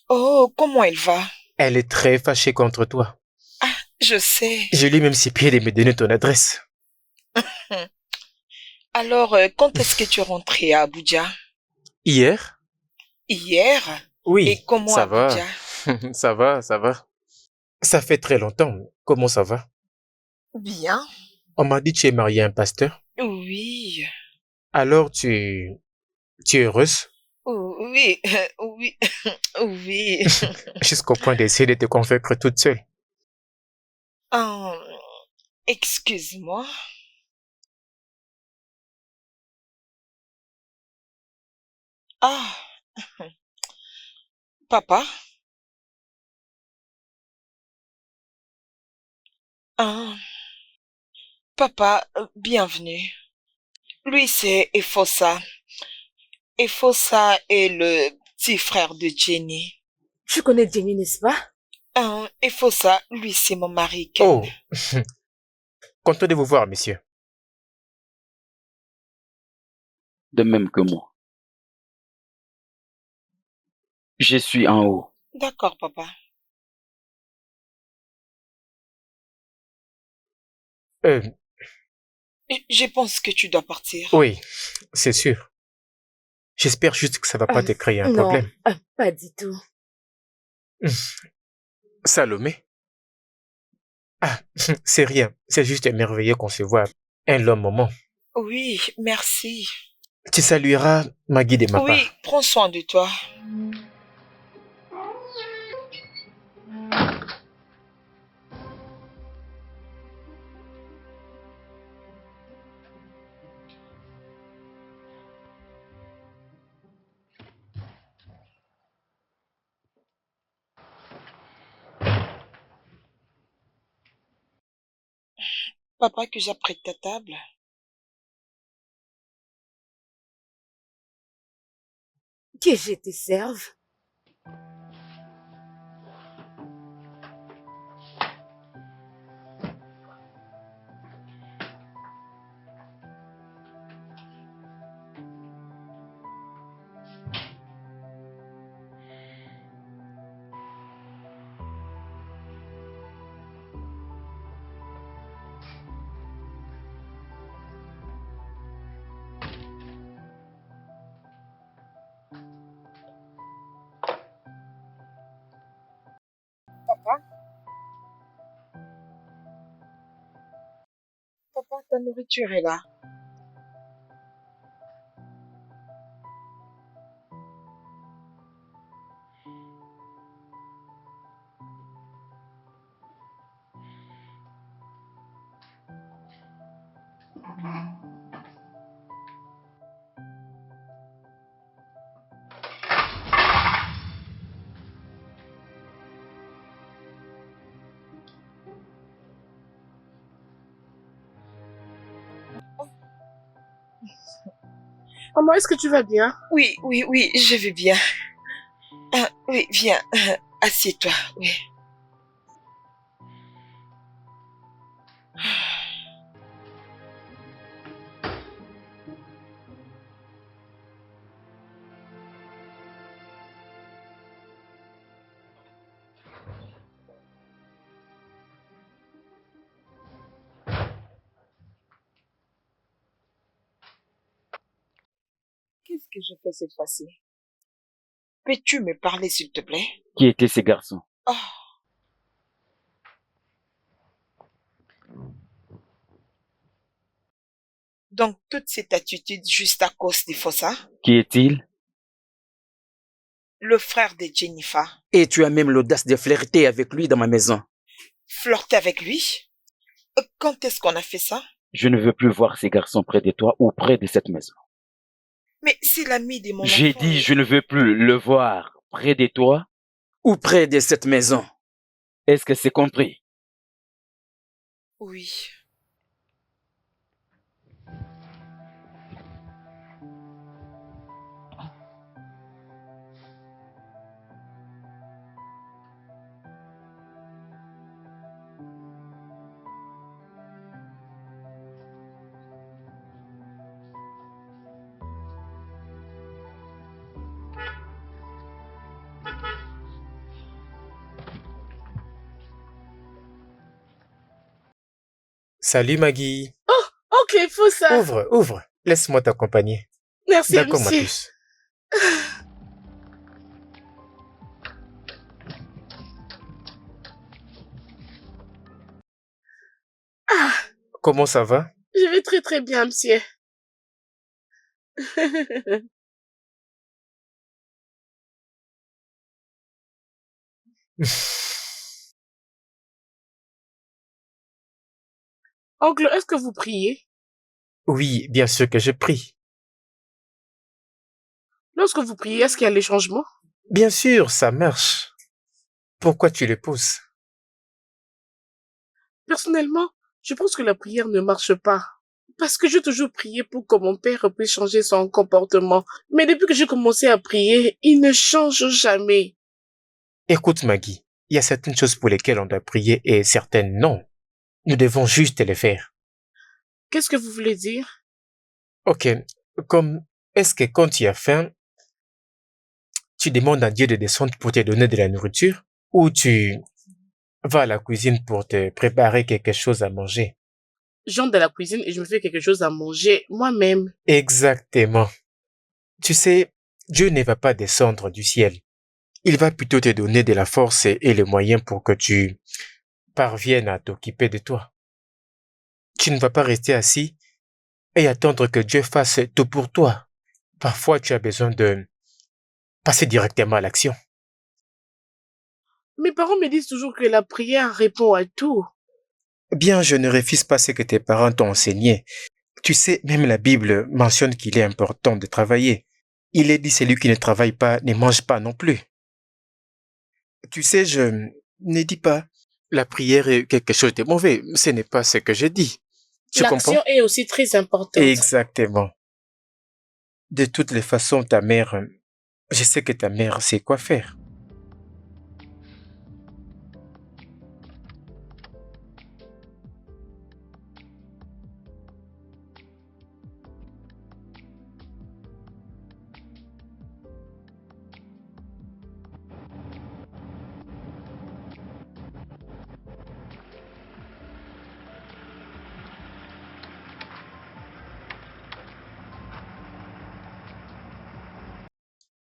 Oh, comment elle va? Elle est très fâchée contre toi. Ah, je sais. Je lui ai même supplié de me donner ton adresse. Alors, quand est-ce que tu es rentré à Abuja? Hier? Hier? Oui. Et comment ça Abuja? va. Ça va, ça va. Ça fait très longtemps. Comment ça va? Bien. On m'a dit que tu es mariée à un pasteur. Oui. Alors tu es heureuse Oui. Oui. Oui. jusqu'au point d'essayer de te convaincre toute seule. Excuse-moi. Ah. Papa? Ah, papa, bienvenue. Lui, c'est Efosa. Efosa est le petit frère de Jenny. Tu connais Jenny, n'est-ce pas? Efosa, lui, c'est mon mari. Ken. Oh, content de vous voir, monsieur. De même que moi. Je suis en haut. D'accord, papa. Je pense que tu dois partir. Oui, c'est sûr. J'espère juste que ça va pas te créer un problème. Non, pas du tout. Salomé? Ah, c'est rien. C'est juste merveilleux qu'on se voit un long moment. Oui, merci. Tu salueras Maggie de ma Oui, part. prends soin de toi. Papa, que j'apprête ta table. Que je te serve. Papa, ta nourriture est là. Maman, est-ce que tu vas bien? Oui, je vais bien. Oui, viens, assieds-toi, oui. Qu'est-ce que je fais cette fois-ci? Peux-tu me parler, s'il te plaît? Qui étaient ces garçons? Oh, donc toute cette attitude juste à cause de Fossa? Qui est-il? Le frère de Jennifer. Et tu as même l'audace de flirter avec lui dans ma maison. Flirter avec lui? Quand est-ce qu'on a fait ça? Je ne veux plus voir ces garçons près de toi ou près de cette maison. Mais c'est l'ami de mon J'ai enfant. dit je ne veux plus le voir près de toi. Ou près de cette maison. Est-ce que c'est compris? Oui. Salut Maggie. Ok, faut ça. Ouvre. Laisse-moi t'accompagner. Merci, D'accord, ma monsieur. puce. Comment ça va? Je vais très très bien, monsieur. Oncle, est-ce que vous priez? Oui, bien sûr que je prie. Lorsque vous priez, est-ce qu'il y a les changements? Bien sûr, ça marche. Pourquoi tu le pousses? Personnellement, je pense que la prière ne marche pas. Parce que j'ai toujours prié pour que mon père puisse changer son comportement. Mais depuis que j'ai commencé à prier, il ne change jamais. Écoute, Maggie, il y a certaines choses pour lesquelles on doit prier et certaines non. Nous devons juste les faire. Qu'est-ce que vous voulez dire? Ok, comme est-ce que quand tu as faim, tu demandes à Dieu de descendre pour te donner de la nourriture ou tu vas à la cuisine pour te préparer quelque chose à manger? J'entre dans la cuisine et je me fais quelque chose à manger moi-même. Exactement. Tu sais, Dieu ne va pas descendre du ciel. Il va plutôt te donner de la force et les moyens pour que tu parviennes à t'occuper de toi. Tu ne vas pas rester assis et attendre que Dieu fasse tout pour toi. Parfois, tu as besoin de passer directement à l'action. Mes parents me disent toujours que la prière répond à tout. Bien, je ne refuse pas ce que tes parents t'ont enseigné. Tu sais, même la Bible mentionne qu'il est important de travailler. Il est dit celui qui ne travaille pas ne mange pas non plus. Tu sais, je ne dis pas la prière est quelque chose de mauvais. Ce n'est pas ce que je dis. Tu comprends? L'action est aussi très importante. Exactement. De toutes les façons, ta mère, je sais que ta mère sait quoi faire.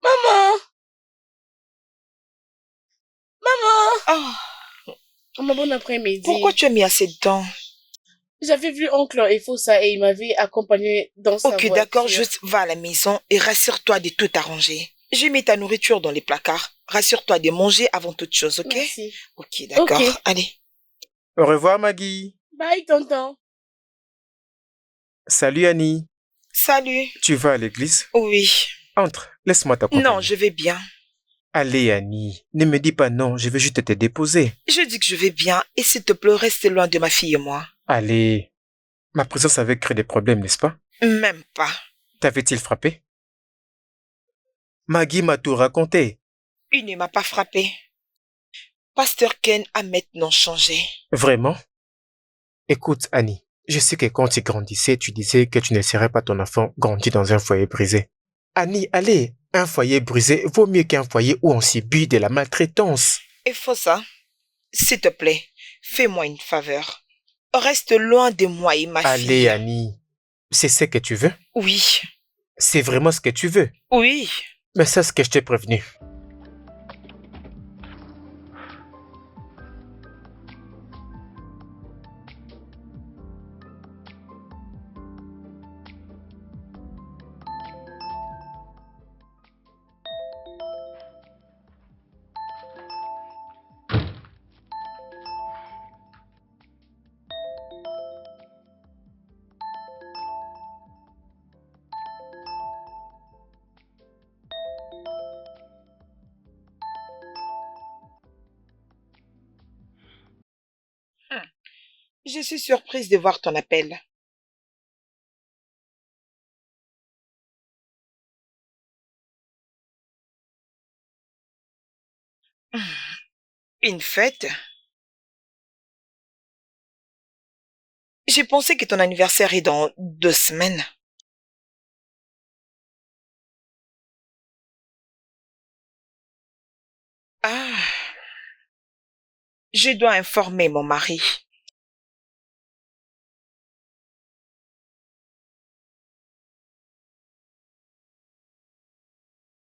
Maman! Maman! Ah, Maman, bon après-midi. pourquoi tu as mis assez de temps? J'avais vu oncle Efosa et il m'avait accompagné dans sa voiture. Ok, d'accord, juste va à la maison et rassure-toi de tout arranger. J'ai mis ta nourriture dans les placards. Rassure-toi de manger avant toute chose, ok? Merci. Ok, d'accord. Ok. Allez. Au revoir, Maggie. Bye, tonton. Salut, Annie. Salut. Tu vas à l'église? Oui. Entre, laisse-moi t'accompagner. Non, je vais bien. Allez, Annie, ne me dis pas non, je veux juste te déposer. Je dis que je vais bien et s'il te plaît, reste loin de ma fille et moi. Allez, ma présence avait créé des problèmes, n'est-ce pas? Même pas. T'avait-il frappé? Maggie m'a tout raconté. Il ne m'a pas frappé. Pasteur Ken a maintenant changé. Vraiment? Écoute, Annie, je sais que quand tu grandissais, tu disais que tu ne serais pas ton enfant grandi dans un foyer brisé. Annie, allez, un foyer brisé vaut mieux qu'un foyer où on subit de la maltraitance. Et faut ça. S'il te plaît, fais-moi une faveur. Reste loin de moi et ma fille. Allez, Annie, c'est ce que tu veux? Oui. C'est vraiment ce que tu veux? Oui. Mais c'est ce que je t'ai prévenu. Je suis surprise de voir ton appel. Une fête? J'ai pensé que ton anniversaire est dans 2 semaines. Ah. Je dois informer mon mari.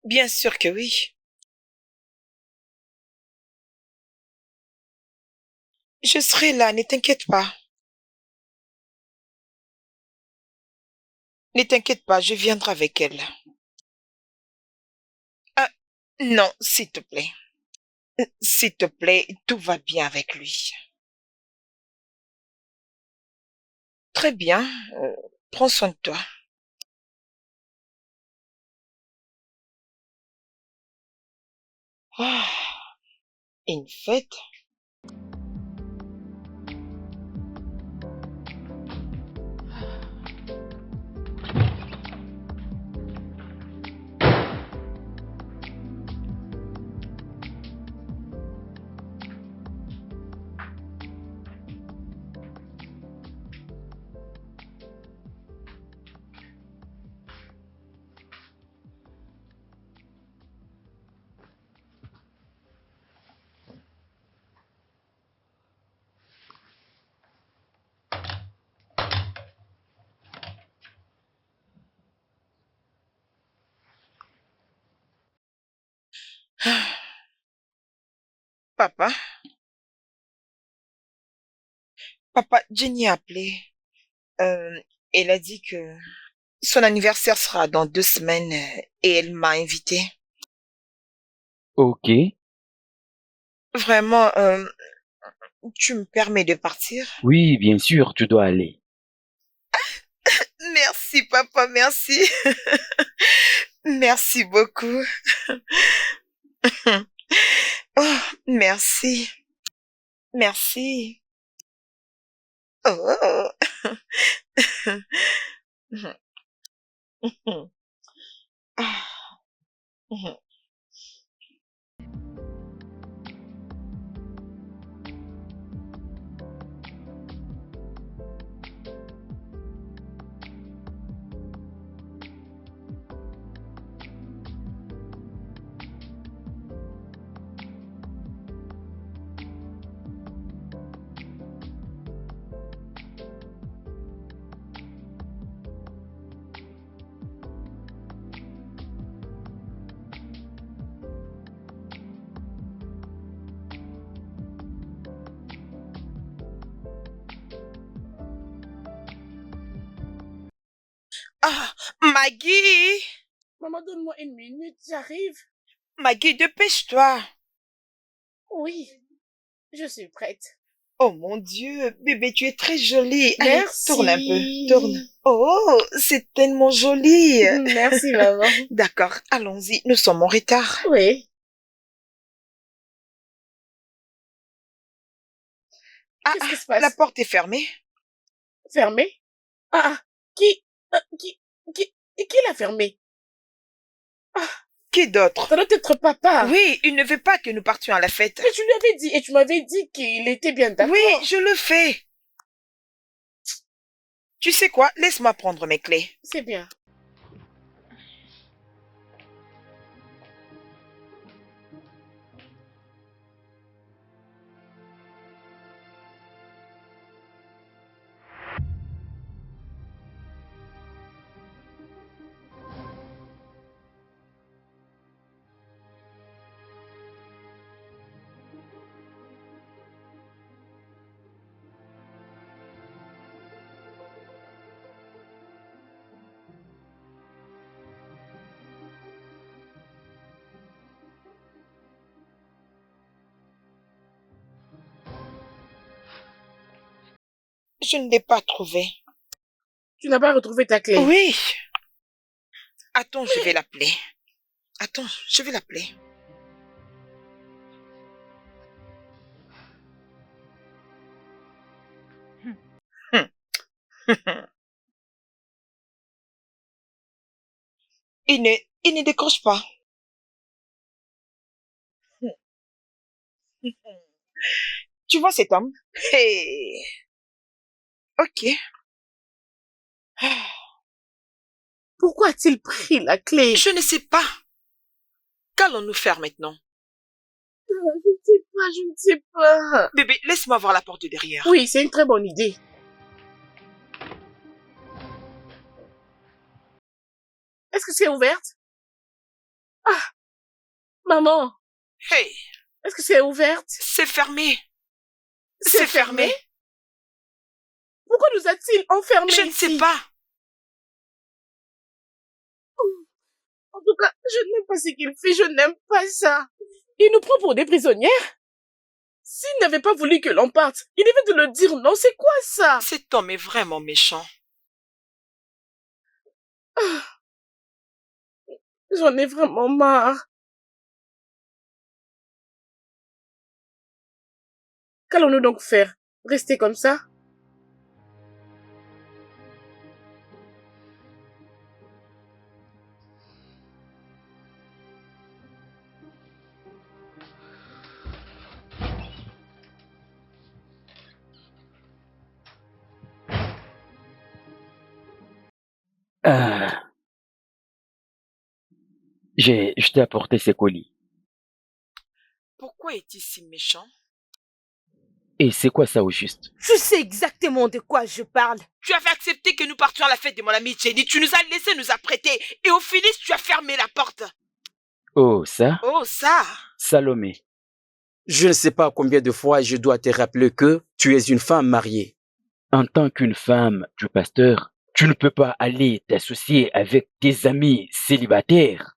Bien sûr que oui. Je serai là, ne t'inquiète pas. Ne t'inquiète pas, je viendrai avec elle. Ah, non, s'il te plaît. S'il te plaît, tout va bien avec lui. Très bien, prends soin de toi. Ah, une fête? Papa, Jenny a appelé. Euh, Elle a dit que son anniversaire sera dans 2 semaines et elle m'a invité. Ok. Vraiment, tu me permets de partir? Oui, bien sûr, tu dois aller. Merci, papa, merci. Merci beaucoup. Oh, merci. Merci. Oh. Ah, Maggie! Maman, donne-moi 1 minute, j'arrive. Maggie, dépêche-toi. Oui, je suis prête. Oh mon Dieu, bébé, tu es très jolie. Allez, Merci. tourne un peu, tourne. Oh, c'est tellement joli. Merci, maman. D'accord, allons-y, nous sommes en retard. Oui. Ah, Qu'est-ce qui se passe? la porte est fermée. Fermée? Ah, qui l'a fermée? Qui d'autre? Ça doit être papa. Oui, il ne veut pas que nous partions à la fête. Mais tu lui avais dit, et tu m'avais dit qu'il était bien d'accord. Oui, je le fais. Tu sais quoi? Laisse-moi prendre mes clés. C'est bien. Je ne l'ai pas trouvé. Tu n'as pas retrouvé ta clé? Oui. Attends, je vais l'appeler. Attends, je vais l'appeler. Il ne décroche pas. Tu vois cet homme? Hey. Ok. Pourquoi a-t-il pris la clé? Je ne sais pas. Qu'allons-nous faire maintenant? Je ne sais pas. Bébé, laisse-moi voir la porte de derrière. Oui, c'est une très bonne idée. Est-ce que c'est ouverte? Ah, maman, Hey, est-ce que c'est ouverte? c'est fermé. C'est fermé? Pourquoi nous a-t-il enfermés Je ne ici? sais pas. En tout cas, je n'aime pas ce qu'il fait, je n'aime pas ça. Il nous prend pour des prisonnières? S'il n'avait pas voulu que l'on parte, il devait de le dire, non? C'est quoi ça? Cet homme est vraiment méchant. J'en ai vraiment marre. Qu'allons-nous donc faire? Rester comme ça? Ah, je t'ai apporté ces colis. Pourquoi est-il si méchant? Et c'est quoi ça au juste? Je sais exactement de quoi je parle. Tu avais accepté que nous partions à la fête de mon amie Jenny. Tu nous as laissé nous apprêter. Et au finish, tu as fermé la porte. Oh, ça, Oh, ça. Salomé. Je ne sais pas combien de fois je dois te rappeler que tu es une femme mariée. En tant qu'une femme du pasteur, tu ne peux pas aller t'associer avec tes amis célibataires.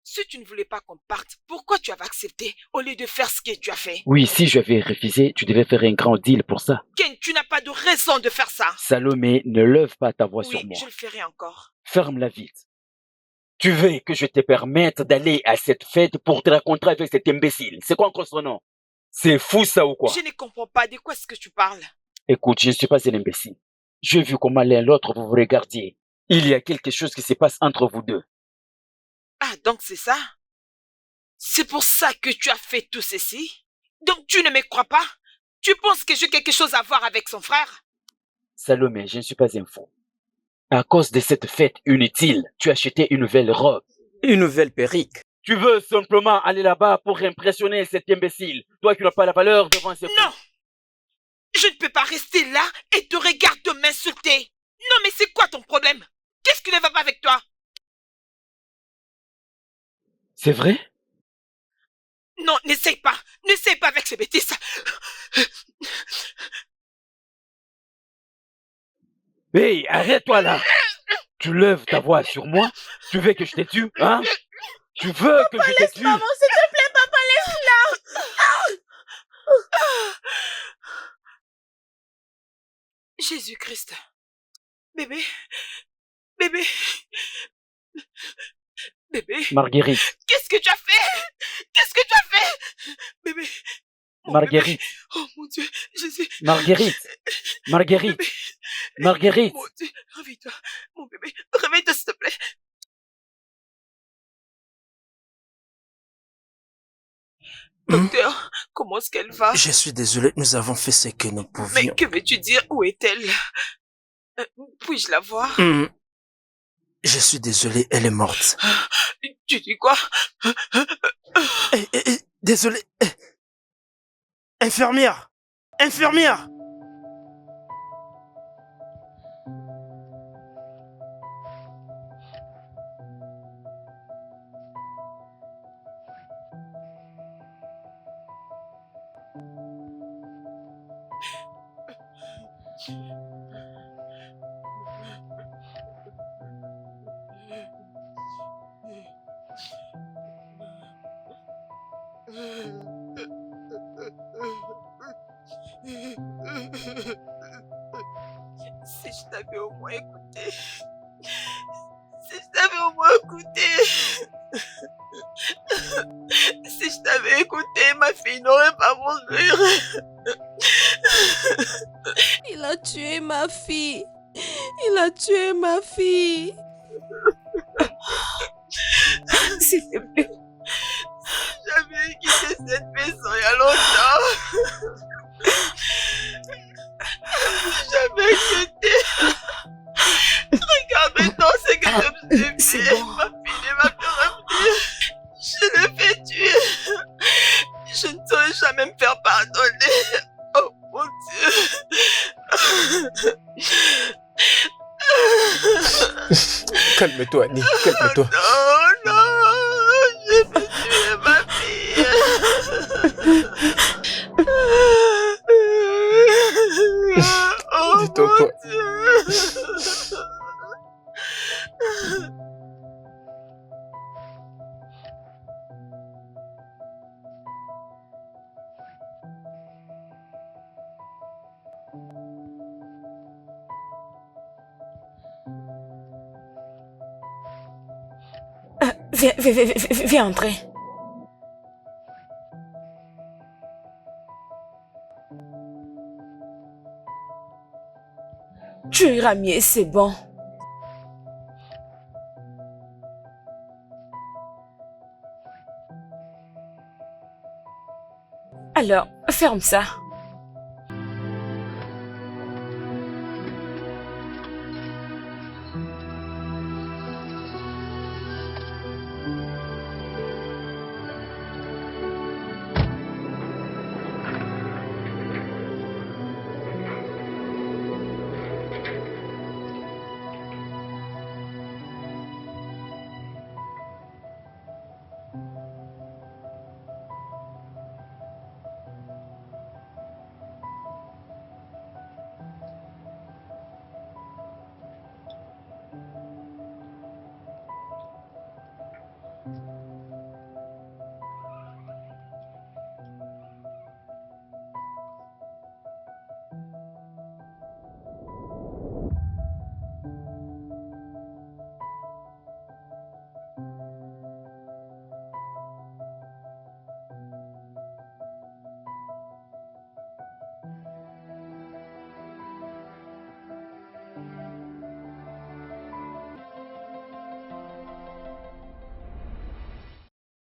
Si tu ne voulais pas qu'on parte, pourquoi tu avais accepté au lieu de faire ce que tu as fait? Oui, si j'avais refusé, tu devais faire un grand deal pour ça. Ken, tu n'as pas de raison de faire ça. Salomé, ne lève pas ta voix sur Oui, moi. je le ferai encore. Ferme-la vite. Tu veux que je te permette d'aller à cette fête pour te rencontrer avec cet imbécile? C'est quoi encore son nom? C'est fou ça ou quoi? Je ne comprends pas de quoi est-ce que tu parles. Écoute, je ne suis pas un imbécile. J'ai vu comment l'un l'autre vous vous regardiez. Il y a quelque chose qui se passe entre vous deux. Ah, donc c'est ça? C'est pour ça que tu as fait tout ceci? Donc tu ne me crois pas? Tu penses que j'ai quelque chose à voir avec son frère? Salomé, je ne suis pas un fou. À cause de cette fête inutile, tu as acheté une nouvelle robe. Une nouvelle perruque. Tu veux simplement aller là-bas pour impressionner cet imbécile. Toi qui n'as pas la valeur devant ce fou. Non! Je ne peux pas rester là et te regarder m'insulter. Non, mais c'est quoi ton problème? Qu'est-ce qui ne va pas avec toi? C'est vrai? Non, n'essaye pas. N'essaye pas avec ces bêtises. Hey, arrête-toi là! Tu lèves ta voix sur moi? Tu veux que je te tue, hein? Tu veux que je te tue? Maman, s'il te plaît, papa, laisse-la. Jésus-Christ. Bébé. Bébé. Bébé. Marguerite, Qu'est-ce que tu as fait? Qu'est-ce que tu as fait? Bébé. Mon Marguerite, bébé. Oh mon Dieu, Jésus. Marguerite, Marguerite, Bébé. Marguerite. Mon Dieu, réveille-toi. Mon bébé, réveille-toi s'il te plaît. Docteur, comment est-ce qu'elle va? Je suis désolé, nous avons fait ce que nous Mais pouvions. que veux-tu dire? Où est-elle? Puis-je la voir? Je suis désolé, elle est morte. Tu dis quoi? Désolé. Infirmière! Infirmière! Si je t'avais au moins écouté. Si je t'avais au moins écouté. Si je t'avais écouté, ma fille n'aurait pas mourir. Il a tué ma fille. Il a tué ma fille. S'il te plaît. J'avais quitté cette maison il y a longtemps. J'avais quitté. Regarde maintenant ce que je me suis fait. bon. Ma fille ne m'a plus revenir. Je l'ai fait tuer. Je ne saurais jamais me faire pardonner. Oh mon Dieu. Calme-toi, Annie, calme-toi. Non, non, j'ai pu tuer ma fille. Oh Détends-toi. mon Dieu. Viens entrer. Tu iras mieux, c'est bon. Alors, ferme ça.